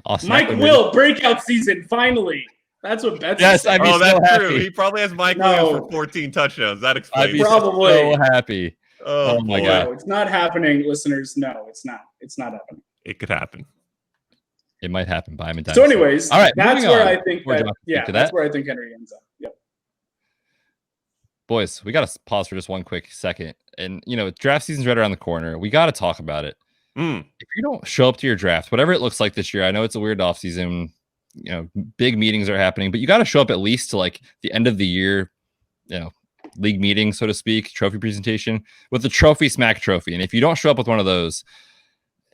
Awesome. Mike Will, breakout season, finally. That's what Betz is. I'd be so that's happy. True. He probably has Mike Williams for 14 touchdowns. That explains. I'd be so happy. Oh my God. No, it's not happening, listeners. No, it's not. It's not happening. It could happen. It might happen by him. So, anyways, all right, that's where I think that's where I think Henry ends up. Yep. Boys, we got to pause for just one quick second. And, draft season's right around the corner. We got to talk about it. If you don't show up to your draft, whatever it looks like this year, I know it's a weird offseason, big meetings are happening, but you got to show up at least to like the end of the year, league meeting, so to speak, trophy presentation with the Trophy Smack trophy. And if you don't show up with one of those,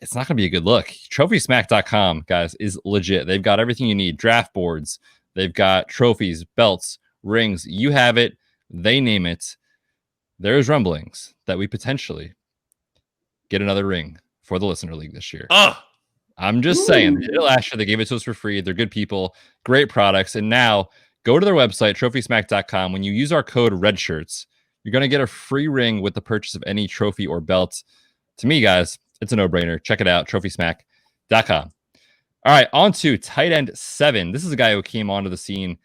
it's not going to be a good look. TrophySmack.com, guys, is legit. They've got everything you need. Draft boards. They've got trophies, belts, rings. You have it. They name it. There's rumblings that we potentially get another ring for the Listener League this year. I'm just saying. They did it last year. They gave it to us for free. They're good people, great products. And now go to their website, TrophySmack.com. When you use our code REDSHIRTS, you're going to get a free ring with the purchase of any trophy or belt. To me, guys, it's a no-brainer. Check it out, TrophySmack.com. All right, on to tight end 7. This is a guy who came onto the scene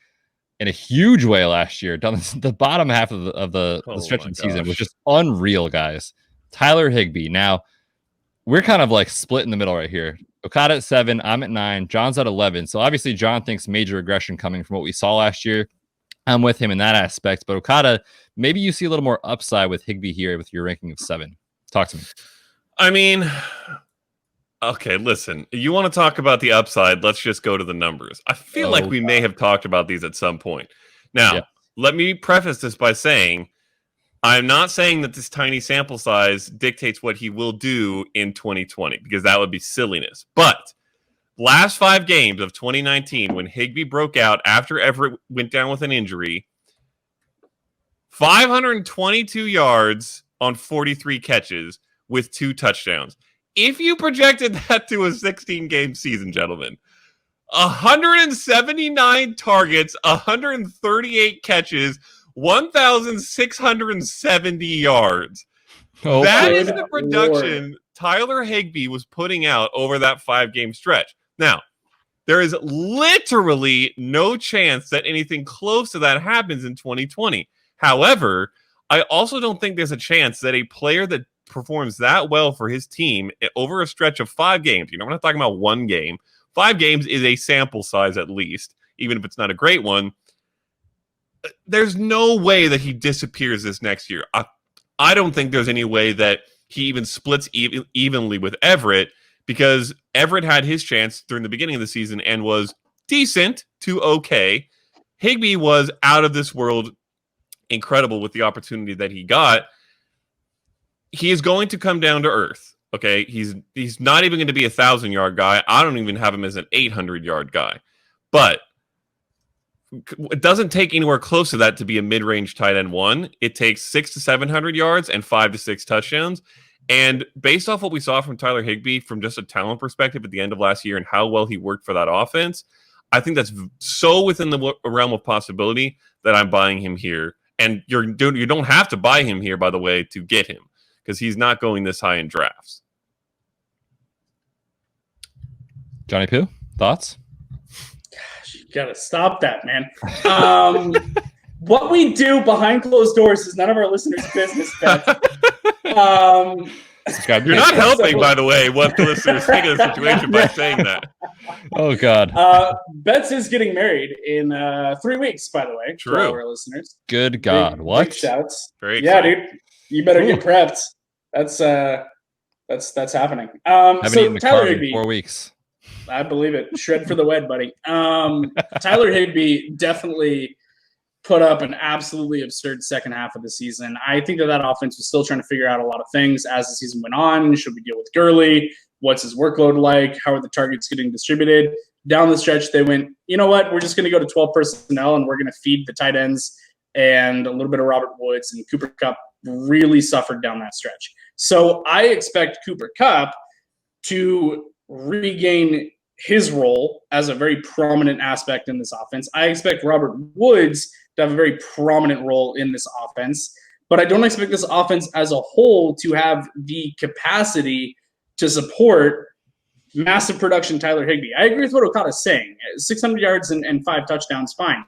in a huge way last year. Down the bottom half of the stretch of the season was just unreal, guys. Tyler Higbee. Now, we're kind of like split in the middle right here. Okada at 7, I'm at 9, John's at 11. So obviously John thinks major regression coming from what we saw last year. I'm with him in that aspect. But Okada, maybe you see a little more upside with Higbee here with your ranking of 7. Talk to me. I mean, okay, listen. You want to talk about the upside? Let's just go to the numbers. I feel like we may have talked about these at some point. Now, let me preface this by saying I'm not saying that this tiny sample size dictates what he will do in 2020, because that would be silliness. But last 5 games of 2019, when Higbee broke out after Everett went down with an injury, 522 yards on 43 catches with 2 touchdowns. If you projected that to a 16-game season, gentlemen, 179 targets, 138 catches, 1,670 yards. Oh, that is the production Tyler Higbee was putting out over that 5-game stretch. Now, there is literally no chance that anything close to that happens in 2020. However, I also don't think there's a chance that a player that performs that well for his team over a stretch of 5 games, we're not talking about 1 game. 5 games is a sample size at least, even if it's not a great one. There's no way that he disappears this next year. I don't think there's any way that he even splits evenly with Everett, because Everett had his chance during the beginning of the season and was decent to okay. Higbee was out of this world, incredible with the opportunity that he got. He is going to come down to earth. Okay, he's not even going to be a 1,000-yard guy. I don't even have him as an 800-yard guy. But it doesn't take anywhere close to that to be a mid-range tight end 1. It takes 600 to 700 yards and 5 to 6 touchdowns. And based off what we saw from Tyler Higbee from just a talent perspective at the end of last year and how well he worked for that offense, I think that's so within the realm of possibility that I'm buying him here. And you don't have to buy him here, by the way, to get him, because he's not going this high in drafts. Johnny Pooh, thoughts? Gosh, you gotta stop that, man. What we do behind closed doors is none of our listeners' business, Betz. You're not helping, by the way, what the listeners think of the situation by saying that. Oh, God. Betz is getting married in 3 weeks, by the way. True. To all our listeners. Good God. What? Big shouts. Very exciting. Dude. You better get prepped. That's happening. Haven't So eaten the Tyler carb in Higbee. 4 weeks. I believe it. Shred for the wed, buddy. Tyler Higbee definitely put up an absolutely absurd second half of the season. I think that offense was still trying to figure out a lot of things as the season went on. Should we deal with Gurley? What's his workload like? How are the targets getting distributed? Down the stretch, they went, you know what? We're just going to go to 12 personnel, and we're going to feed the tight ends and a little bit of Robert Woods. And Cooper Kupp really suffered down that stretch. So I expect Cooper Kupp to regain his role as a very prominent aspect in this offense. I expect Robert Woods to have a very prominent role in this offense, but I don't expect this offense as a whole to have the capacity to support massive production Tyler Higbee. I agree with what Okada's saying. 600 yards and 5 touchdowns, fine.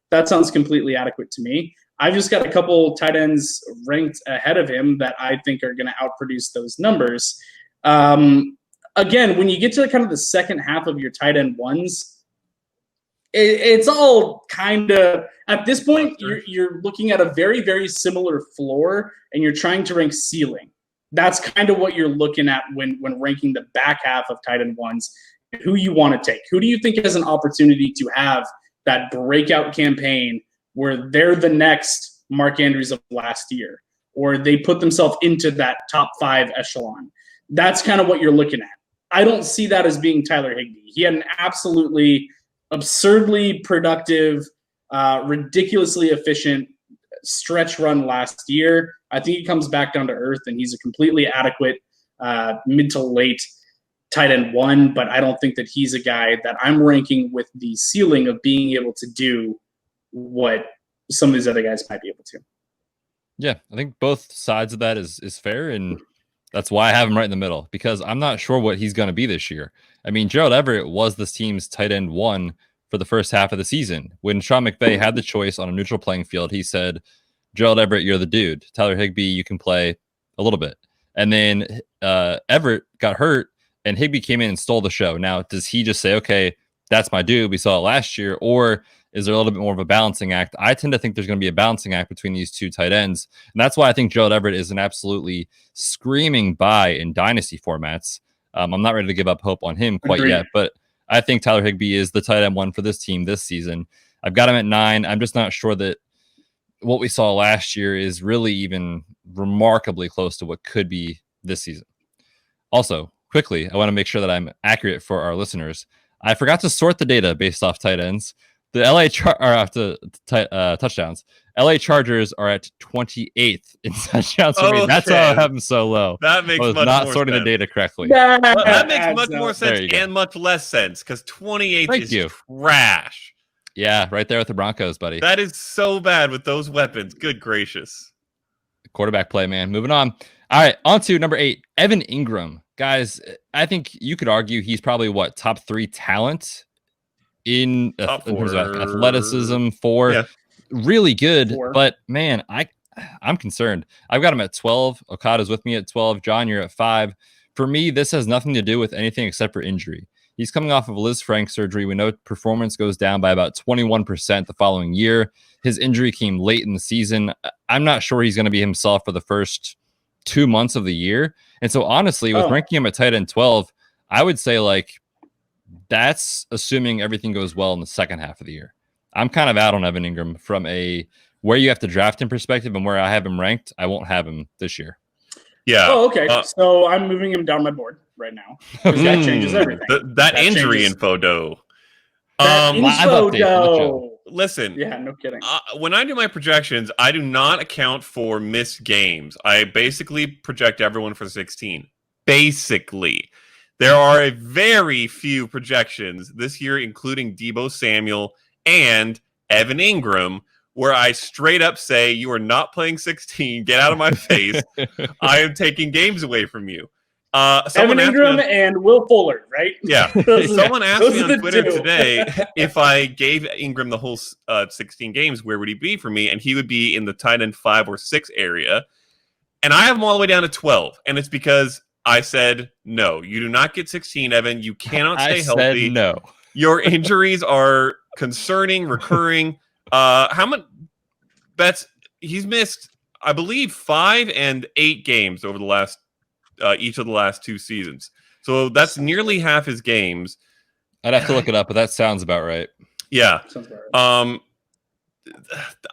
That sounds completely adequate to me. I've just got a couple tight ends ranked ahead of him that I think are going to outproduce those numbers. again, when you get to kind of the second half of your tight end ones, it's all kind of, at this point, you're looking at a very, very similar floor, and you're trying to rank ceiling. That's kind of what you're looking at when ranking the back half of tight end ones, who you want to take. Who do you think has an opportunity to have that breakout campaign where they're the next Mark Andrews of last year, or they put themselves into that top 5 echelon? That's kind of what you're looking at. I don't see that as being Tyler Higbee. He had an absolutely absurdly productive, ridiculously efficient stretch run last year. I think he comes back down to earth, and he's a completely adequate mid to late tight end 1, but I don't think that he's a guy that I'm ranking with the ceiling of being able to do what some of these other guys might be able to. Yeah, I think both sides of that is fair, and that's why I have him right in the middle, because I'm not sure what he's going to be this year. I mean, Gerald Everett was this team's tight end 1 for the first half of the season. When Sean McVay had the choice on a neutral playing field, he said, Gerald Everett, you're the dude. Tyler Higbee, you can play a little bit. And then Everett got hurt, and Higbee came in and stole the show. Now, does he just say, okay, that's my dude, we saw it last year, or is there a little bit more of a balancing act? I tend to think there's going to be a balancing act between these two tight ends. And that's why I think Gerald Everett is an absolutely screaming buy in dynasty formats. I'm not ready to give up hope on him quite yet, but I think Tyler Higbee is the tight end 1 for this team this season. I've got him at 9. I'm just not sure that what we saw last year is really even remarkably close to what could be this season. Also, quickly, I want to make sure that I'm accurate for our listeners. I forgot to sort the data based off tight ends. The touchdowns. LA Chargers are at 28th in touchdowns for me. That's why I have them so low. That makes I was much not more sorting sense. the data correctly. That makes much more sense and much less sense, because 28th is trash. Yeah, right there with the Broncos, buddy. That is so bad with those weapons. Good gracious. Quarterback play, man. Moving on. All right, on to number 8, Evan Ingram. Guys, I think you could argue he's probably top 3 talent in terms of athleticism. 4. Yeah. Really good, 4. But man, I'm concerned. I've got him at 12. Okada's with me at 12. John, you're at 5. For me, this has nothing to do with anything except for injury. He's coming off of Liz Frank surgery. We know performance goes down by about 21% the following year. His injury came late in the season. I'm not sure he's going to be himself for the first 2 months of the year. And so honestly, with ranking him at tight end 12, I would say that's assuming everything goes well in the second half of the year. I'm kind of out on Evan Ingram from a where you have to draft him perspective, and where I have him ranked, I won't have him this year. Yeah. Oh, okay. So I'm moving him down my board right now, because that changes everything. That injury info, though. Listen. Yeah, no kidding. When I do my projections, I do not account for missed games. I basically project everyone for 16. Basically. There are a very few projections this year, including Deebo Samuel and Evan Ingram, where I straight up say, you are not playing 16. Get out of my face. I am taking games away from you. Evan Ingram and Will Fuller, right? Yeah. Someone asked me on Twitter today if I gave Ingram the whole 16 games, where would he be for me? And he would be in the tight end 5 or 6 area. And I have him all the way down to 12. And it's because I said, no, you do not get 16, Evan. You cannot stay healthy. Said no. Your injuries are concerning, recurring. How much bets he's missed? I believe 5 and 8 games over the last each of the last 2 seasons. So that's nearly half his games. I'd have to look it up, but that sounds about right. Yeah. Sounds about right.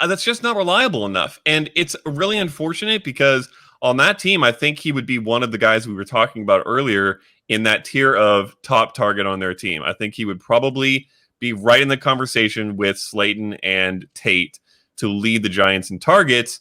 That's just not reliable enough. And it's really unfortunate, because on that team, I think he would be one of the guys we were talking about earlier in that tier of top target on their team. I think he would probably be right in the conversation with Slayton and Tate to lead the Giants in targets,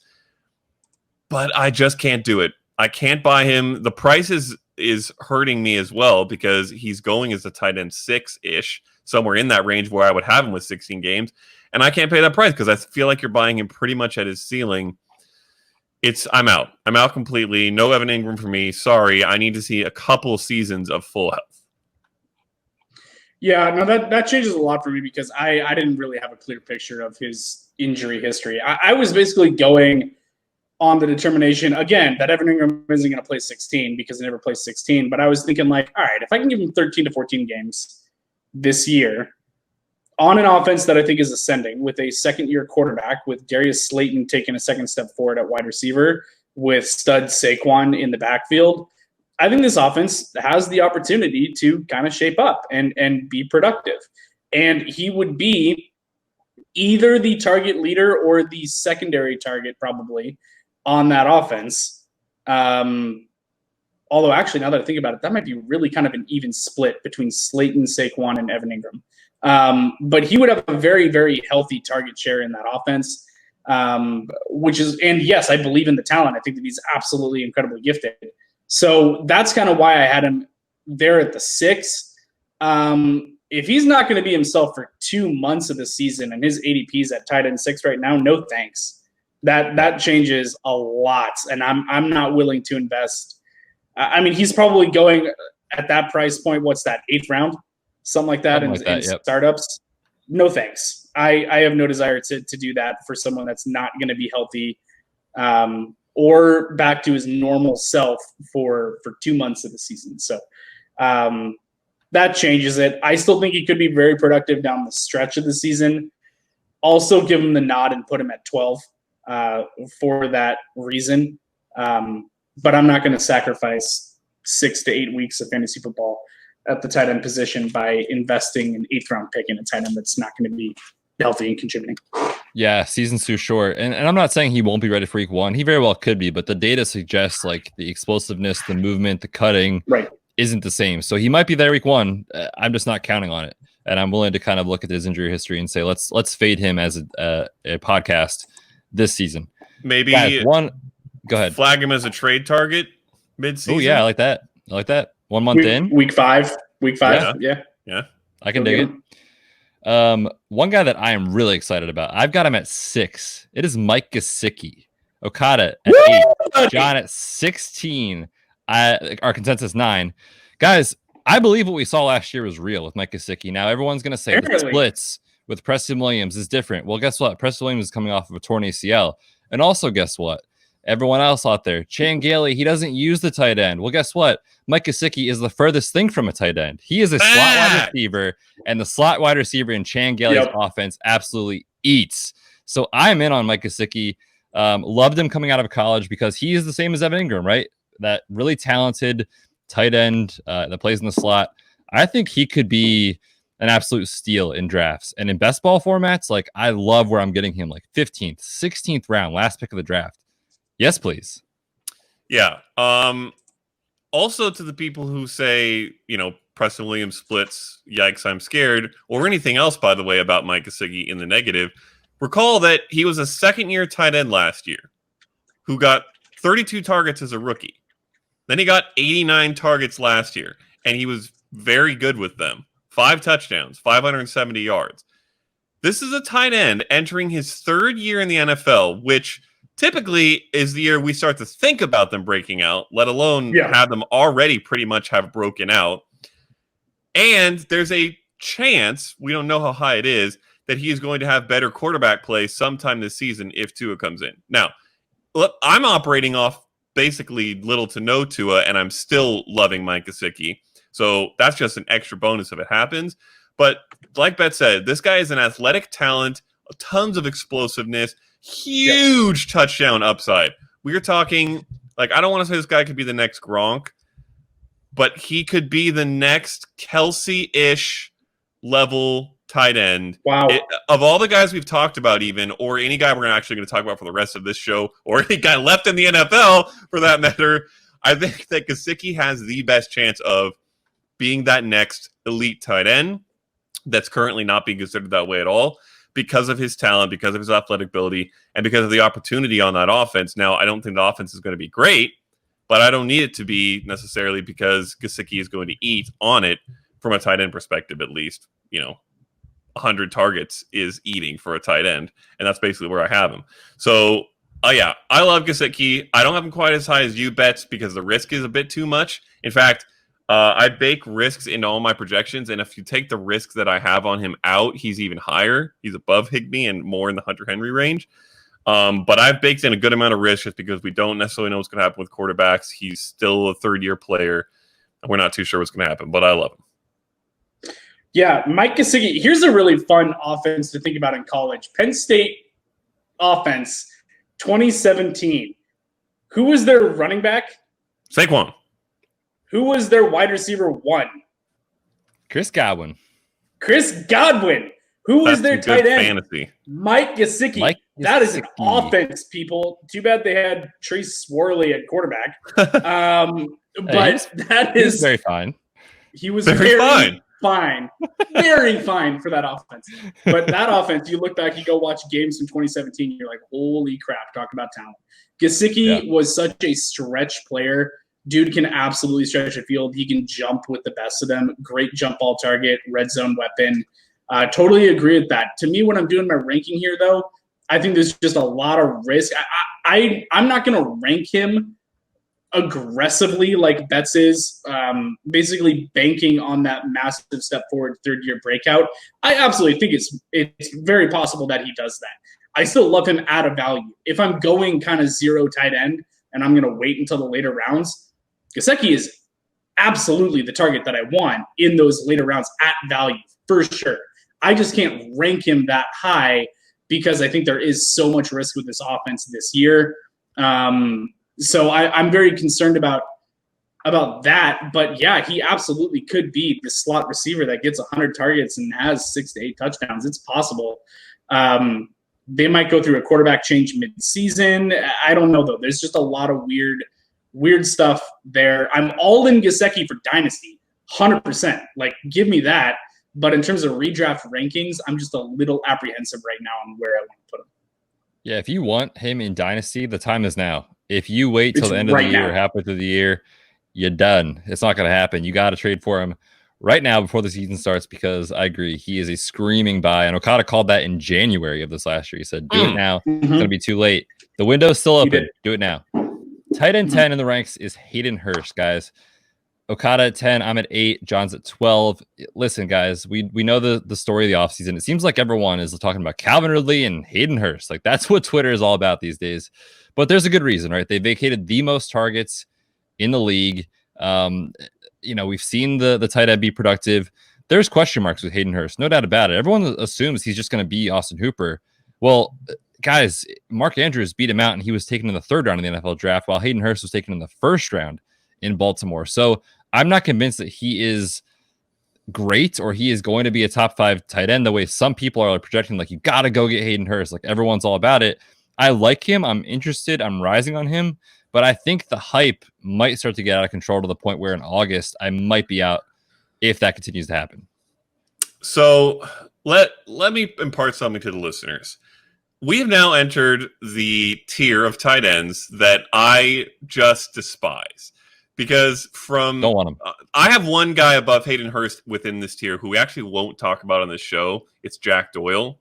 but I just can't do it. I can't buy him. The price is hurting me as well, because he's going as a tight end 6-ish, somewhere in that range where I would have him with 16 games, and I can't pay that price because I feel like you're buying him pretty much at his ceiling. I'm out. I'm out completely. No Evan Ingram for me. Sorry. I need to see a couple seasons of full health. Yeah, no, that changes a lot for me, because I didn't really have a clear picture of his injury history. I was basically going on the determination, again, that Evan Ingram isn't going to play 16 because he never plays 16. But I was thinking, like, all right, if I can give him 13 to 14 games this year on an offense that I think is ascending with a second-year quarterback, with Darius Slayton taking a second step forward at wide receiver, with stud Saquon in the backfield, I think this offense has the opportunity to kind of shape up and be productive. And he would be either the target leader or the secondary target probably on that offense. Although actually, now that I think about it, that might be really kind of an even split between Slayton, Saquon, and Evan Ingram. But he would have a very, very healthy target share in that offense, which is, and yes, I believe in the talent. I think that he's absolutely incredibly gifted. So that's kind of why I had him there at the 6. If he's not going to be himself for 2 months of the season and his ADP's at tight end 6 right now, no thanks. That changes a lot, and I'm not willing to invest. I mean, he's probably going at that price point. What's that, 8th round, something like that, in startups? No thanks. I have no desire to do that for someone that's not going to be healthy or back to his normal self for 2 months of the season. So that changes it. I still think he could be very productive down the stretch of the season. Also give him the nod and put him at 12 for that reason. But I'm not going to sacrifice 6 to 8 weeks of fantasy football at the tight end position by investing an 8th round pick in a tight end that's not going to be healthy and contributing. Yeah, season's too short. And I'm not saying he won't be ready for week 1. He very well could be, but the data suggests like the explosiveness, the movement, the cutting isn't the same. So he might be there week 1. I'm just not counting on it. And I'm willing to kind of look at his injury history and say, let's fade him as a podcast this season. Maybe Guys, go ahead. Flag him as a trade target mid-season. Oh yeah, I like that. 1 month in. Week 5. Yeah. I can dig it. One guy that I am really excited about, I've got him at 6. It is Mike Gesicki. Okada at 8. John at 16. Our consensus 9. Guys, I believe what we saw last year was real with Mike Gesicki. Now everyone's going to say the splits with Preston Williams is different. Well, guess what? Preston Williams is coming off of a torn ACL. And also, guess what? Everyone else out there, Chan Gailey, he doesn't use the tight end. Well, guess what? Mike Gesicki is the furthest thing from a tight end. He is a slot wide receiver, and the slot wide receiver in Chan Gailey's offense absolutely eats. So I'm in on Mike Gesicki. Loved him coming out of college because he is the same as Evan Ingram, right? That really talented tight end that plays in the slot. I think he could be an absolute steal in drafts. And in best ball formats, like I love where I'm getting him, like 15th, 16th round, last pick of the draft. Yes, please. Yeah. Also to the people who say, Preston Williams splits, yikes, I'm scared, or anything else, by the way, about Mike Gesicki in the negative, recall that he was a second-year tight end last year who got 32 targets as a rookie. Then he got 89 targets last year, and he was very good with them. 5 touchdowns, 570 yards. This is a tight end entering his 3rd year in the NFL, which typically is the year we start to think about them breaking out, let alone have them already pretty much have broken out. And there's a chance, we don't know how high it is, that he is going to have better quarterback play sometime this season if Tua comes in. Now, look, I'm operating off basically little to no Tua, and I'm still loving Mike Gesicki. So that's just an extra bonus if it happens. But like Betz said, this guy is an athletic talent, tons of explosiveness, huge touchdown upside. We're talking, like, I don't want to say this guy could be the next Gronk, but he could be the next Kelce-ish level tight end. Wow. Of all the guys we've talked about even, or any guy we're actually going to talk about for the rest of this show, or any guy left in the NFL for that matter, I think that Gesicki has the best chance of being that next elite tight end that's currently not being considered that way at all, because of his talent, because of his athletic ability, and because of the opportunity on that offense. Now, I don't think the offense is going to be great, but I don't need it to be necessarily because Gesicki is going to eat on it from a tight end perspective, at least. 100 targets is eating for a tight end, and that's basically where I have him. So, I love Gesicki. I don't have him quite as high as you, Betz, because the risk is a bit too much. In fact, I bake risks into all my projections, and if you take the risks that I have on him out, he's even higher. He's above Higbee and more in the Hunter Henry range. But I've baked in a good amount of risk just because we don't necessarily know what's going to happen with quarterbacks. He's still a third-year player, and we're not too sure what's going to happen, but I love him. Yeah, Mike Gesicki. Here's a really fun offense to think about in college. Penn State offense, 2017. Who was their running back? Saquon. Who was their wide receiver 1? Chris Godwin. Chris Godwin. Who was their tight end? Fantasy. Mike Gesicki. That is an offense, people. Too bad they had Trace Swarley at quarterback. But that is very fine. He was very fine. Very fine for that offense. But that offense, you look back, you go watch games from 2017, you're like, holy crap, talk about talent. Gesicki was such a stretch player. Dude can absolutely stretch the field. He can jump with the best of them. Great jump ball target, red zone weapon. Totally agree with that. To me, when I'm doing my ranking here, though, I think there's just a lot of risk. I'm not going to rank him aggressively like Betz is, basically banking on that massive step forward third-year breakout. I absolutely think it's very possible that he does that. I still love him at a value. If I'm going kind of zero tight end and I'm going to wait until the later rounds, Gesicki is absolutely the target that I want in those later rounds at value, for sure. I just can't rank him that high because I think there is so much risk with this offense this year. So I'm very concerned about that. But, yeah, he absolutely could be the slot receiver that gets 100 targets and has 6 to 8 touchdowns. It's possible. They might go through a quarterback change mid-season. I don't know, though. There's just a lot of weird stuff there. I'm all in Gesicki for Dynasty, 100%. Like, give me that. But in terms of redraft rankings, I'm just a little apprehensive right now on where I want to put him. Yeah, if you want him in Dynasty, the time is now. If you wait till the end of the year or halfway through the year, you're done. It's not going to happen. You got to trade for him right now before the season starts because I agree. He is a screaming buy. And Okada called that in January of this last year. He said, do it now. It's going to be too late. The window's still open. Do it now. Tight end 10 in the ranks is Hayden Hurst, guys. Okada at 10, I'm at 8, John's at 12. Listen, guys, we know the story of the offseason. It seems like everyone is talking about Calvin Ridley and Hayden Hurst. Like, that's what Twitter is all about these days. But there's a good reason, right? They vacated the most targets in the league. We've seen the tight end be productive. There's question marks with Hayden Hurst, no doubt about it. Everyone assumes he's just going to be Austin Hooper. Well, guys, Mark Andrews beat him out, and he was taken in the 3rd round in the NFL draft, while Hayden Hurst was taken in the 1st round in Baltimore. So I'm not convinced that he is great or he is going to be a top 5 tight end the way some people are projecting. Like, you got to go get Hayden Hurst. Like, everyone's all about it. I like him. I'm interested. I'm rising on him. But I think the hype might start to get out of control to the point where in August I might be out if that continues to happen. So let me impart something to the listeners. We have now entered the tier of tight ends that I just despise. Because don't want him. I have one guy above Hayden Hurst within this tier who we actually won't talk about on this show. It's Jack Doyle.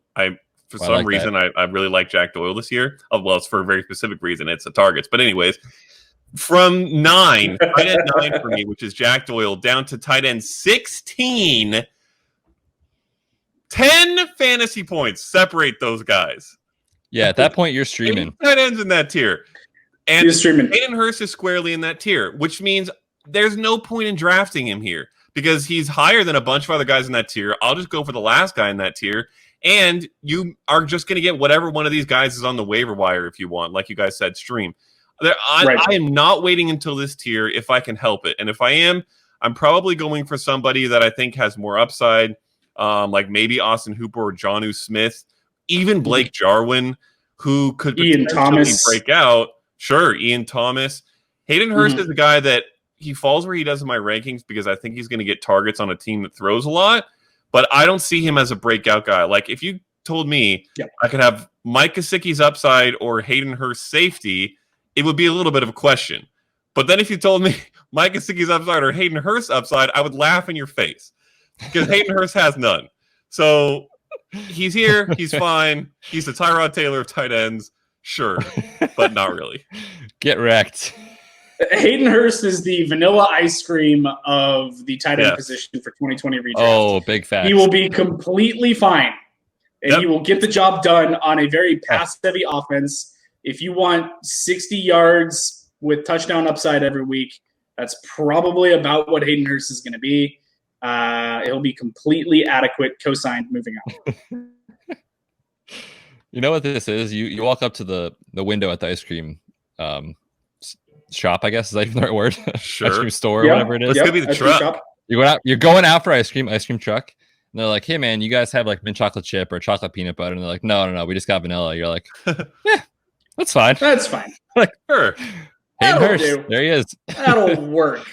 For some reason, I really like Jack Doyle this year. Well, it's for a very specific reason. It's the targets. But anyways, from 9, tight end 9 for me, which is Jack Doyle, down to tight end 16, 10 fantasy points separate those guys. Yeah, at that point, you're streaming. Tight ends in that tier. And Hayden Hurst is squarely in that tier, which means there's no point in drafting him here because he's higher than a bunch of other guys in that tier. I'll just go for the last guy in that tier. And you are just going to get whatever one of these guys is on the waiver wire if you want. Like you guys said, stream. I am not waiting until this tier if I can help it. And if I am, I'm probably going for somebody that I think has more upside, like maybe Austin Hooper or Jonnu Smith, even Blake Jarwin, who could potentially break out. Sure, Ian Thomas. Hayden Hurst is the guy that he falls where he does in my rankings because I think he's going to get targets on a team that throws a lot. But I don't see him as a breakout guy. Like, if you told me I could have Mike Gesicki's upside or Hayden Hurst's safety, it would be a little bit of a question. But then if you told me Mike Gesicki's upside or Hayden Hurst's upside, I would laugh in your face because Hayden Hurst has none. So he's here. He's fine. He's the Tyrod Taylor of tight ends. Sure, but not really. Get wrecked. Hayden Hurst is the vanilla ice cream of the tight end position for 2020 redraft. Oh, big fact. He will be completely fine. and he will get the job done on a very pass-heavy offense. If you want 60 yards with touchdown upside every week, that's probably about what Hayden Hurst is going to be. He'll be completely adequate, co-signed, moving on. You know what this is? You walk up to the window at the ice cream shop, I guess. Is that even the right word? Sure. Ice cream store or whatever it is. It's going to be the truck. You're going out for ice cream truck. And they're like, hey, man, you guys have like mint chocolate chip or chocolate peanut butter? And they're like, no, we just got vanilla. You're like, yeah, that's fine. That's fine. Like, sure. Hayden Hurst, there he is. That'll work.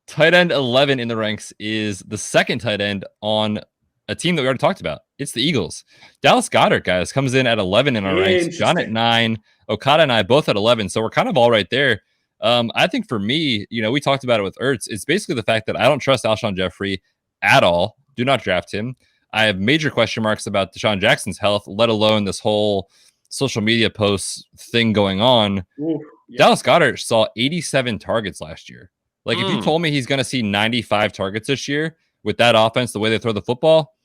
Tight end 11 in the ranks is the second tight end on a team that we already talked about. It's the Eagles. Dallas Goedert, guys, comes in at 11 in our ranks. John at 9. Okada and I both at 11. So we're kind of all right there. I think for me, we talked about it with Ertz. It's basically the fact that I don't trust Alshon Jeffrey at all. Do not draft him. I have major question marks about Deshaun Jackson's health, let alone this whole social media posts thing going on. Ooh, yeah. Dallas Goedert saw 87 targets last year. Like, if you told me he's going to see 95 targets this year with that offense, the way they throw the football,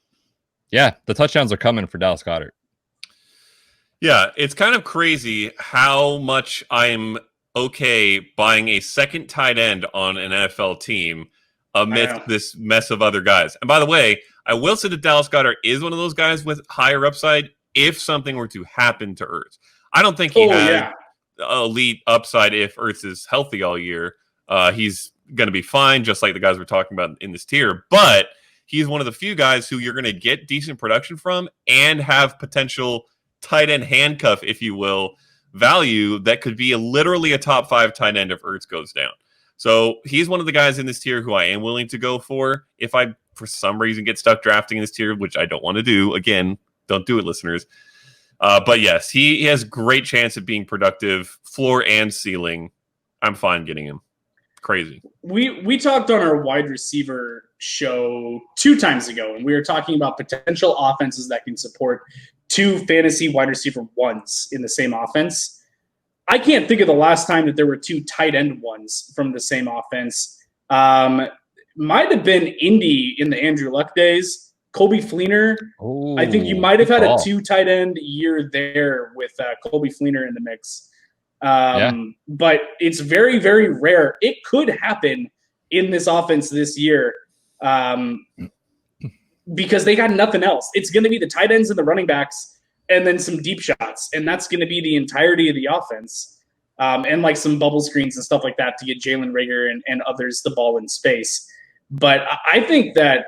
yeah, the touchdowns are coming for Dallas Goedert. Yeah, it's kind of crazy how much I'm okay buying a second tight end on an NFL team amidst this mess of other guys. And by the way, I will say that Dallas Goedert is one of those guys with higher upside if something were to happen to Ertz. I don't think he had elite upside if Ertz is healthy all year. He's going to be fine, just like the guys we're talking about in this tier. But he's one of the few guys who you're going to get decent production from and have potential tight end handcuff, if you will, value that could be literally a top 5 tight end if Ertz goes down. So he's one of the guys in this tier who I am willing to go for. If I, for some reason, get stuck drafting in this tier, which I don't want to do, again, don't do it, listeners. But yes, he has great chance of being productive, floor and ceiling. I'm fine getting him. Crazy. We talked on our wide receiver show 2 times ago, and we were talking about potential offenses that can support 2 fantasy wide receiver ones in the same offense. I can't think of the last time that there were 2 tight end ones from the same offense. Might have been Indy in the Andrew Luck days. Colby Fleener. Ooh, I think you might have had a 2 tight end year there with Colby Fleener in the mix. But it's very, very rare. It could happen in this offense this year because they got nothing else. It's going to be the tight ends and the running backs and then some deep shots. And that's going to be the entirety of the offense. And like some bubble screens and stuff like that to get Jalen Reagor and others the ball in space. But I think that,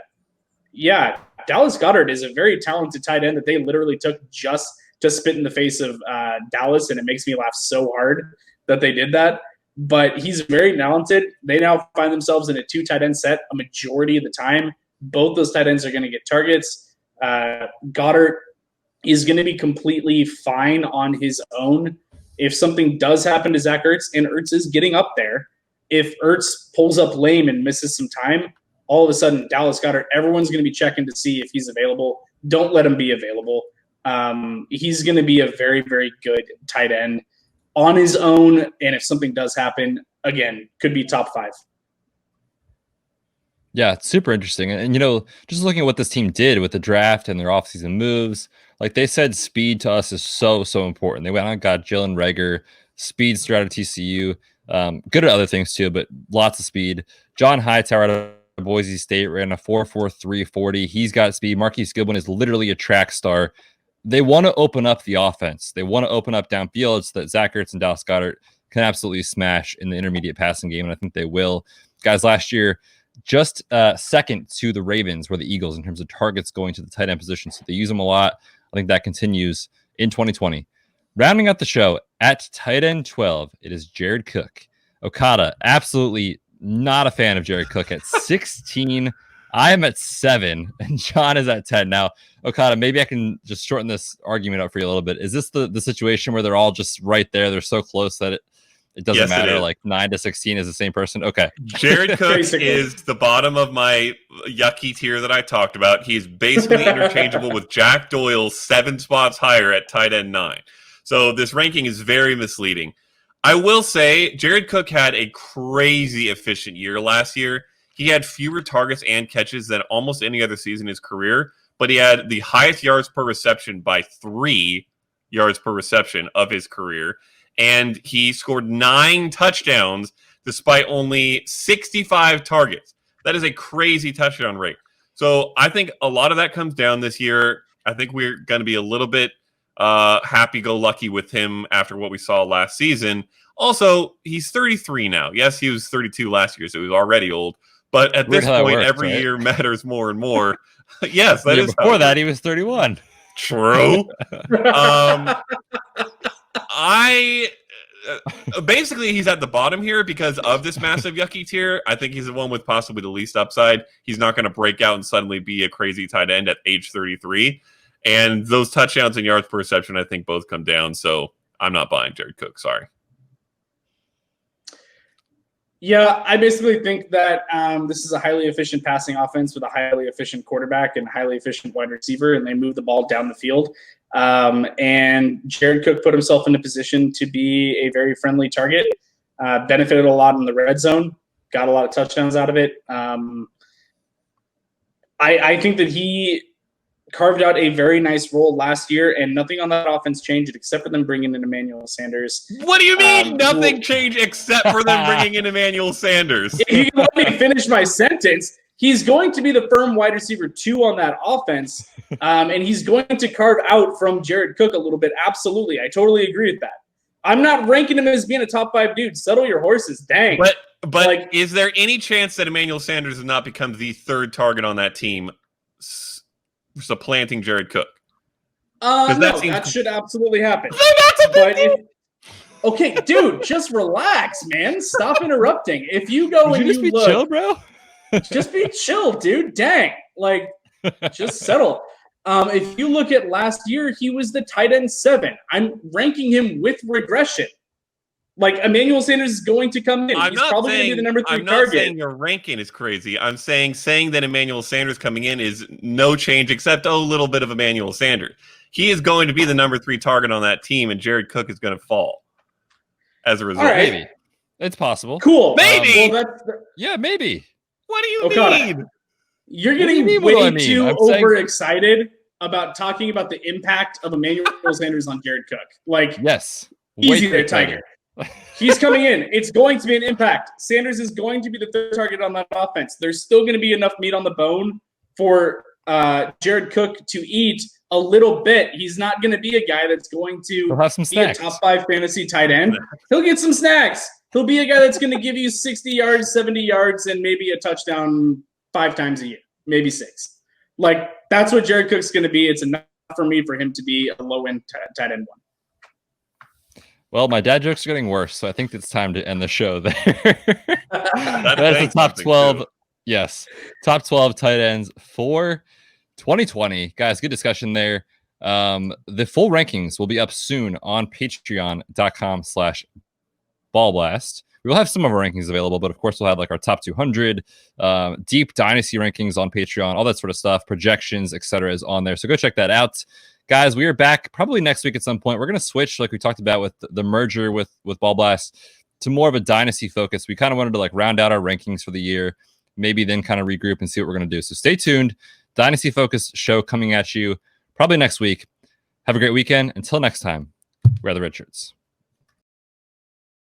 Dallas Goedert is a very talented tight end that they literally took just to spit in the face of Dallas, and it makes me laugh so hard that they did that. But he's very talented. They now find themselves in a 2 tight end set a majority of the time. Both those tight ends are going to get targets. Goddard is going to be completely fine on his own. If something does happen to Zach Ertz, and Ertz is getting up there, if Ertz pulls up lame and misses some time, all of a sudden Dallas Goedert, everyone's going to be checking to see if he's available. Don't let him be available. He's going to be a very, very good tight end on his own. And if something does happen, again, could be top 5. Yeah, it's super interesting. And, just looking at what this team did with the draft and their offseason moves, like they said, speed to us is so, so important. They went out and got Jalen Reagor, speedster out of TCU, good at other things too, but lots of speed. John Hightower out of Boise State ran a 4.43 40. He's got speed. Marquise Goodwin is literally a track star. They want to open up the offense. They want to open up downfield so that Zach Ertz and Dallas Goedert can absolutely smash in the intermediate passing game, and I think they will. Guys, last year, just second to the Ravens were the Eagles in terms of targets going to the tight end position, so they use them a lot. I think that continues in 2020. Rounding out the show, at tight end 12, it is Jared Cook. Okada, absolutely not a fan of Jared Cook at 16. I am at 7, and John is at 10. Now, Okada, maybe I can just shorten this argument up for you a little bit. Is this the situation where they're all just right there? They're so close that it doesn't matter. Like 9 to 16 is the same person. Okay. Jared Cook is the bottom of my yucky tier that I talked about. He's basically interchangeable with Jack Doyle, 7 spots higher at tight end 9. So this ranking is very misleading. I will say Jared Cook had a crazy efficient year last year. He had fewer targets and catches than almost any other season in his career, but he had the highest yards per reception by 3 yards per reception of his career. And he scored 9 touchdowns despite only 65 targets. That is a crazy touchdown rate. So I think a lot of that comes down this year. I think we're going to be a little bit happy-go-lucky with him after what we saw last season. Also, he's 33 now. Yes, he was 32 last year, so he was already old. But at this point, every year matters more and more. Yes, that is before that, he was 31. True. Basically, he's at the bottom here because of this massive yucky tier. I think he's the one with possibly the least upside. He's not going to break out and suddenly be a crazy tight end at age 33. And those touchdowns and yards per reception, I think, both come down. So I'm not buying Jared Cook. Sorry. Yeah, I basically think that this is a highly efficient passing offense with a highly efficient quarterback and highly efficient wide receiver, and they move the ball down the field. And Jared Cook put himself in a position to be a very friendly target, benefited a lot in the red zone, got a lot of touchdowns out of it. I think that he carved out a very nice role last year, and nothing on that offense changed except for them bringing in Emmanuel Sanders. What do you mean nothing changed except for them bringing in Emmanuel Sanders? If you can let me finish my sentence, he's going to be the firm wide receiver 2 on that offense, and he's going to carve out from Jared Cook a little bit. Absolutely. I totally agree with that. I'm not ranking him as being a top 5 dude. Settle your horses. Dang. But like, is there any chance that Emmanuel Sanders has not become the 3rd target on that team, supplanting Jared Cook? No, that should absolutely happen. Okay, dude, just relax, man. Stop interrupting. If you go and just be chill, bro. Just be chill, dude. Dang, like, just settle. If you look at last year, he was the tight end 7. I'm ranking him with regression. Like, Emmanuel Sanders is going to come in. He's probably going to be the number 3 target. I'm not saying your ranking is crazy. I'm saying that Emmanuel Sanders coming in is no change except a little bit of Emmanuel Sanders. He is going to be the number 3 target on that team, and Jared Cook is going to fall as a result. All right. Maybe. It's possible. Cool. Maybe. Yeah, maybe. What do you Okada, mean? You're getting way too overexcited about talking about the impact of Emmanuel Sanders on Jared Cook. Like, yes. Easy there, Tiger. He's coming in. It's going to be an impact. Sanders is going to be the 3rd target on that offense. There's still going to be enough meat on the bone for Jared Cook to eat a little bit. He's not going to be a guy that's going to have some be a top 5 fantasy tight end. He'll get some snacks. He'll be a guy that's going to give you 60 yards, 70 yards, and maybe a touchdown 5 times a year, maybe 6. Like, that's what Jared Cook's going to be. It's enough for me for him to be a low-end tight end 1. Well, my dad jokes are getting worse, so I think it's time to end the show there. That's the top 12. Too. Yes. Top 12 tight ends for 2020. Guys, good discussion there. The full rankings will be up soon on patreon.com/ballblast. We will have some of our rankings available, but of course we'll have like our top 200, deep dynasty rankings on Patreon, all that sort of stuff, projections, etc. is on there. So go check that out. Guys, we are back probably next week at some point. We're going to switch, like we talked about with the merger with Ball Blast, to more of a dynasty focus. We kind of wanted to like round out our rankings for the year, maybe then kind of regroup and see what we're going to do. So stay tuned. Dynasty focus show coming at you probably next week. Have a great weekend. Until next time, wear the red shirts.